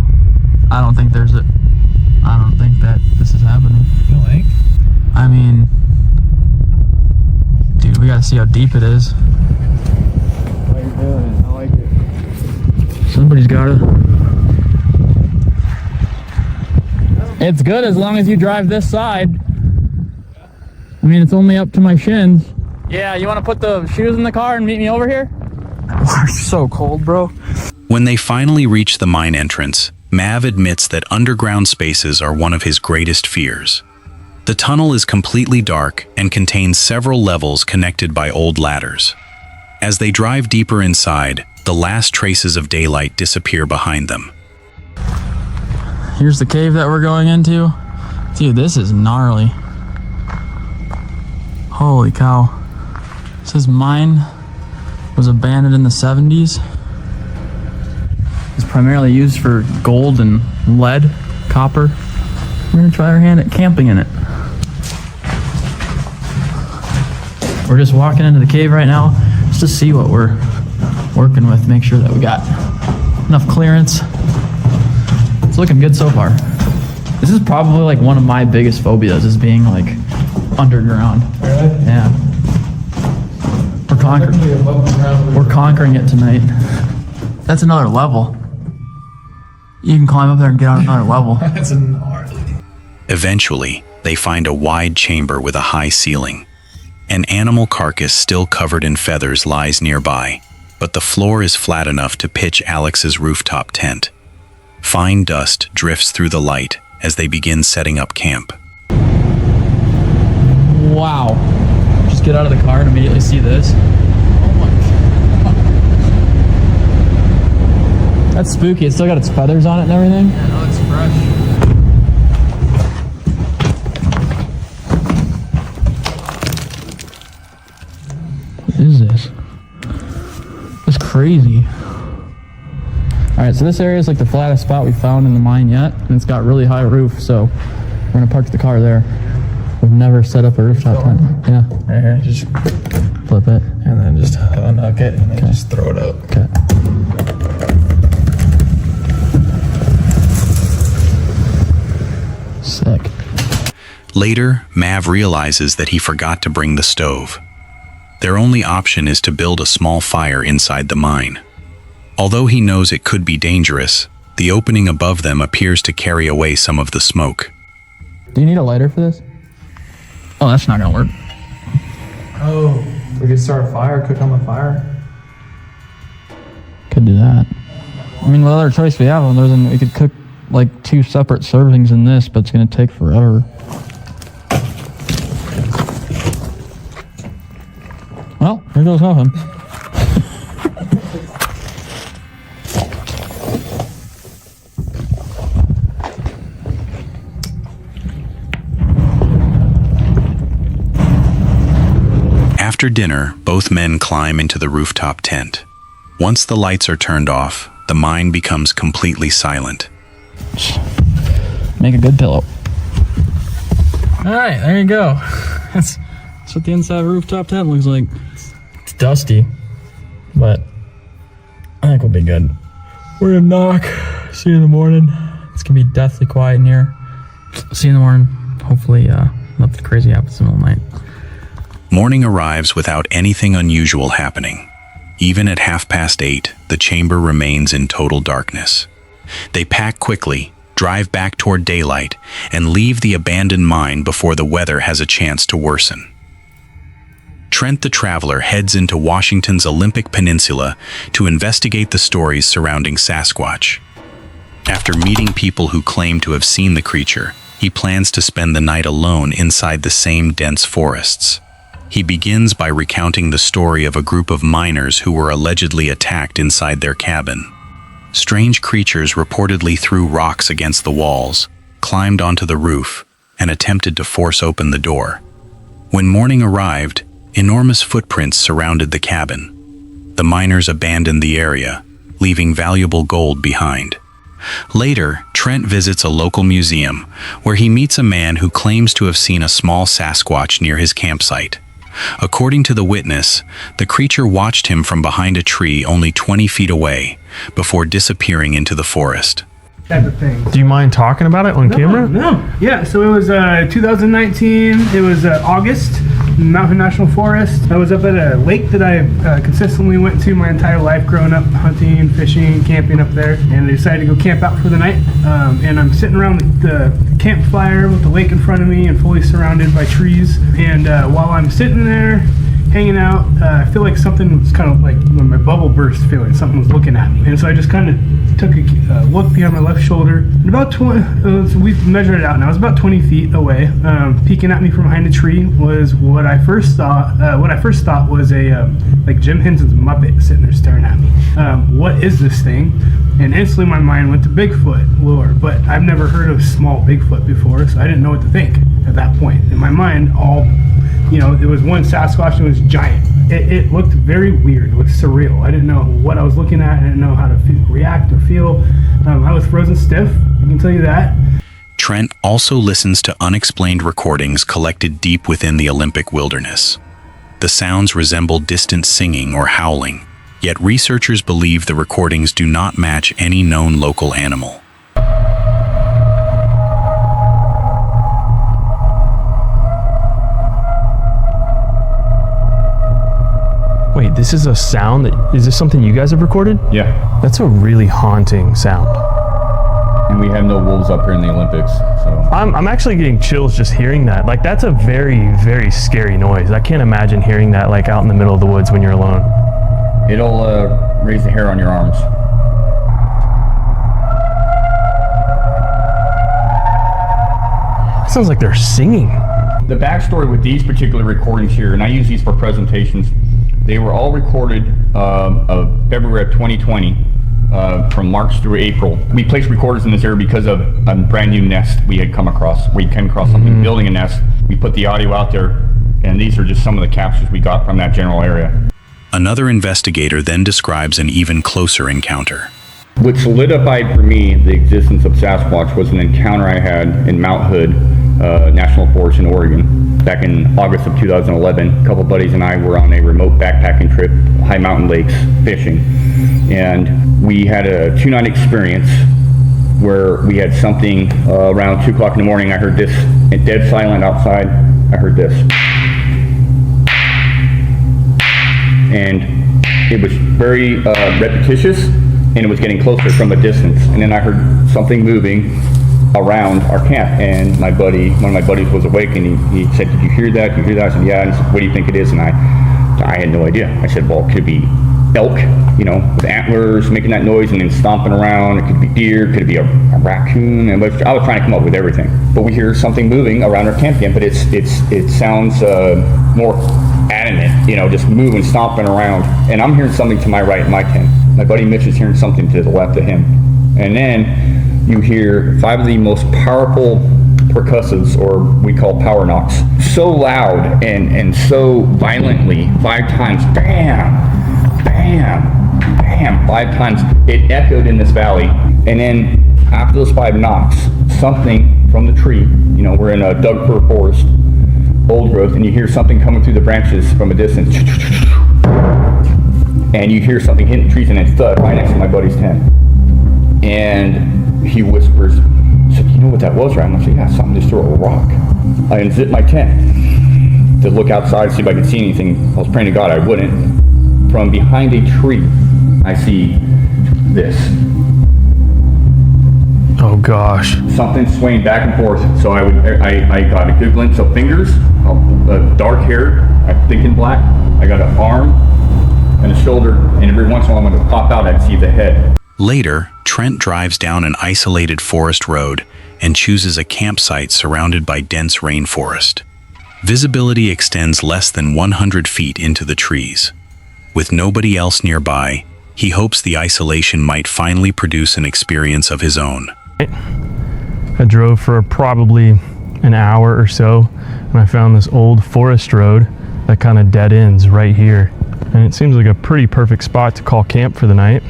I don't think that this is happening. You don't think? I mean, dude, we gotta see how deep it is. How you doing? I like it. Somebody's gotta. It's good as long as you drive this side. I mean, it's only up to my shins. Yeah, you want to put the shoes in the car and meet me over here? We're so cold, bro. When they finally reach the mine entrance, Mav admits that underground spaces are one of his greatest fears. The tunnel is completely dark and contains several levels connected by old ladders. As they drive deeper inside, the last traces of daylight disappear behind them. Here's the cave that we're going into. Dude, this is gnarly. Holy cow. It says mine was abandoned in the 70s. It's primarily used for gold and lead, copper. We're gonna try our hand at camping in it. We're just walking into the cave right now just to see what we're working with, make sure that we got enough clearance. It's looking good so far. This is probably like one of my biggest phobias, is being like underground. Really? Yeah. We're conquering it tonight. That's another level. You can climb up there and get on another level. That's gnarly. Eventually, they find a wide chamber with a high ceiling. An animal carcass still covered in feathers lies nearby, but the floor is flat enough to pitch Alex's rooftop tent. Fine dust drifts through the light as they begin setting up camp. Wow. Just get out of the car and immediately see this. Oh my God. That's spooky. It's still got its feathers on it and everything. Yeah, no, it's fresh. What is this? That's crazy. Alright, so this area is like the flattest spot we found in the mine yet, and it's got really high roof, so we're gonna park the car there. We've never set up a rooftop tent. Yeah. Right here, just flip it. And then just unhook it and then just throw it up. Okay. Sick. Later, Mav realizes that he forgot to bring the stove. Their only option is to build a small fire inside the mine. Although he knows it could be dangerous, the opening above them appears to carry away some of the smoke. Do you need a lighter for this? Oh, that's not gonna work. Oh, we could start a fire, cook on the fire. Could do that. I mean, what other choice we have? Other than we could cook like 2 separate servings in this, but it's gonna take forever. Well, here goes nothing. After dinner, both men climb into the rooftop tent. Once the lights are turned off, the mine becomes completely silent. Make a good pillow. Alright, there you go. That's what the inside of a rooftop tent looks like. It's dusty, but I think we'll be good. We're gonna knock. See you in the morning. It's gonna be deathly quiet in here. See you in the morning. Hopefully, nothing crazy happens in the middle of the night. Morning arrives without anything unusual happening. Even at 8:30, the chamber remains in total darkness. They pack quickly, drive back toward daylight, and leave the abandoned mine before the weather has a chance to worsen. Trent the Traveler heads into Washington's Olympic Peninsula to investigate the stories surrounding Sasquatch. After meeting people who claim to have seen the creature, he plans to spend the night alone inside the same dense forests. He begins by recounting the story of a group of miners who were allegedly attacked inside their cabin. Strange creatures reportedly threw rocks against the walls, climbed onto the roof, and attempted to force open the door. When morning arrived, enormous footprints surrounded the cabin. The miners abandoned the area, leaving valuable gold behind. Later, Trent visits a local museum, where he meets a man who claims to have seen a small Sasquatch near his campsite. According to the witness, the creature watched him from behind a tree only 20 feet away, before disappearing into the forest. Type of thing. Do you mind talking about it on camera? No. Yeah, so it was 2019. It was August, Mountain National Forest. I was up at a lake that I consistently went to my entire life growing up, hunting, fishing, camping up there. And I decided to go camp out for the night. And I'm sitting around the campfire with the lake in front of me and fully surrounded by trees. And while I'm sitting there hanging out. I feel like something was kind of like when my bubble burst feeling, something was looking at me. And so I just kind of took a look behind my left shoulder. And about 20, so we've measured it out now, it was about 20 feet away. Peeking at me from behind a tree was what I first thought was a like Jim Henson's Muppet sitting there staring at me. What is this thing? And instantly my mind went to Bigfoot lore, but I've never heard of small Bigfoot before, so I didn't know what to think at that point. In my mind, it was one Sasquatch and it was giant. It looked very weird, it looked surreal. I didn't know what I was looking at, I didn't know how to react or feel. I was frozen stiff, I can tell you that. Trent also listens to unexplained recordings collected deep within the Olympic wilderness. The sounds resemble distant singing or howling, yet researchers believe the recordings do not match any known local animal. Wait, this is a sound is this something you guys have recorded? Yeah. That's a really haunting sound. And we have no wolves up here in the Olympics, so. I'm actually getting chills just hearing that. Like, that's a very, very scary noise. I can't imagine hearing that like out in the middle of the woods when you're alone. It'll raise the hair on your arms. It sounds like they're singing. The backstory with these particular recordings here, and I use these for presentations, they were all recorded of February of 2020, from March through April. We placed recorders in this area because of a brand new nest we had come across. We came across something building a nest. We put the audio out there, and these are just some of the captures we got from that general area. Another investigator then describes an even closer encounter. What solidified for me the existence of Sasquatch was an encounter I had in Mount Hood National Forest in Oregon back in August of 2011. A couple buddies and I were on a remote backpacking trip, high mountain lakes, fishing, and we had a 2-night experience where we had something around 2 o'clock in the morning. I heard this, dead silent outside. I heard this, and it was very repetitious, and it was getting closer from a distance. And then I heard something moving around our camp, and one of my buddies was awake, and he said, "Did you hear that? Did you hear that?" I said, "Yeah." And he said, "What do you think it is?" And I had no idea. I said, "Well, it could be elk, with antlers making that noise and then stomping around. It could be deer, could be a raccoon." And I was trying to come up with everything. But we hear something moving around our camp, but it sounds more adamant, just moving, stomping around. And I'm hearing something to my right in my tent. My buddy Mitch is hearing something to the left of him. And then you hear 5 of the most powerful percussives, or we call power knocks, so loud and so violently, 5 times, bam, bam, bam, 5 times. It echoed in this valley. And then after those 5 knocks, something from the tree, we're in a Doug fir forest, old growth, and you hear something coming through the branches from a distance. And you hear something hitting the trees, and it's thud right next to my buddy's tent. And he whispers, said, "You know what that was, right?" I said, "Yeah, something just threw a rock." I unzipped my tent to look outside, see if I could see anything. I was praying to God I wouldn't. From behind a tree, I see this. Oh gosh. Something swaying back and forth. So I got a good glimpse of fingers, dark hair, I think in black. I got an arm and a shoulder, and every once in a while when it would pop out, I'd see the head. Later, Trent drives down an isolated forest road and chooses a campsite surrounded by dense rainforest. Visibility extends less than 100 feet into the trees. With nobody else nearby, he hopes the isolation might finally produce an experience of his own. I drove for probably an hour or so, and I found this old forest road that kind of dead ends right here. And it seems like a pretty perfect spot to call camp for the night.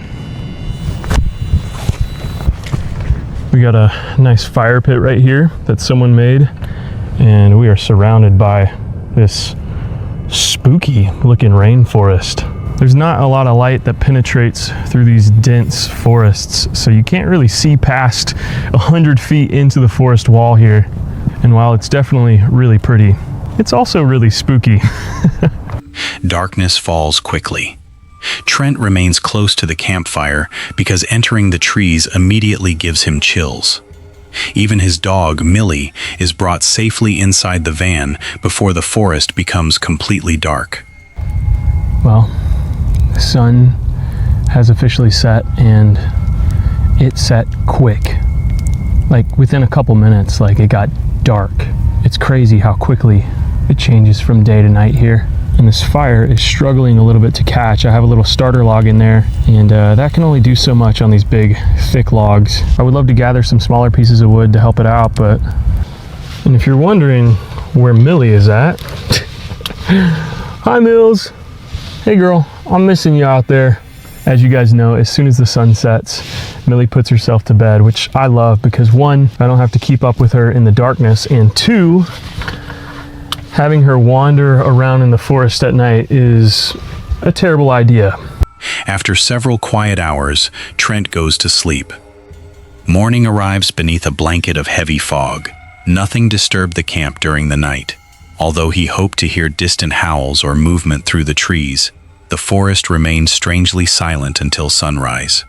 We got a nice fire pit right here that someone made, and we are surrounded by this spooky looking rainforest. There's not a lot of light that penetrates through these dense forests, so you can't really see past 100 feet into the forest wall here. And while it's definitely really pretty, it's also really spooky. Darkness falls quickly. Trent remains close to the campfire because entering the trees immediately gives him chills. Even his dog, Millie, is brought safely inside the van before the forest becomes completely dark. Well, the sun has officially set, and it set quick. Like within a couple minutes, like it got dark. It's crazy how quickly it changes from day to night here. And this fire is struggling a little bit to catch. I have a little starter log in there, and that can only do so much on these big, thick logs. I would love to gather some smaller pieces of wood to help it out, but... And if you're wondering where Millie is at... Hi, Mills. Hey, girl. I'm missing you out there. As you guys know, as soon as the sun sets, Millie puts herself to bed, which I love because one, I don't have to keep up with her in the darkness, and two, having her wander around in the forest at night is a terrible idea. After several quiet hours, Trent goes to sleep. Morning arrives beneath a blanket of heavy fog. Nothing disturbed the camp during the night. Although he hoped to hear distant howls or movement through the trees, the forest remained strangely silent until sunrise.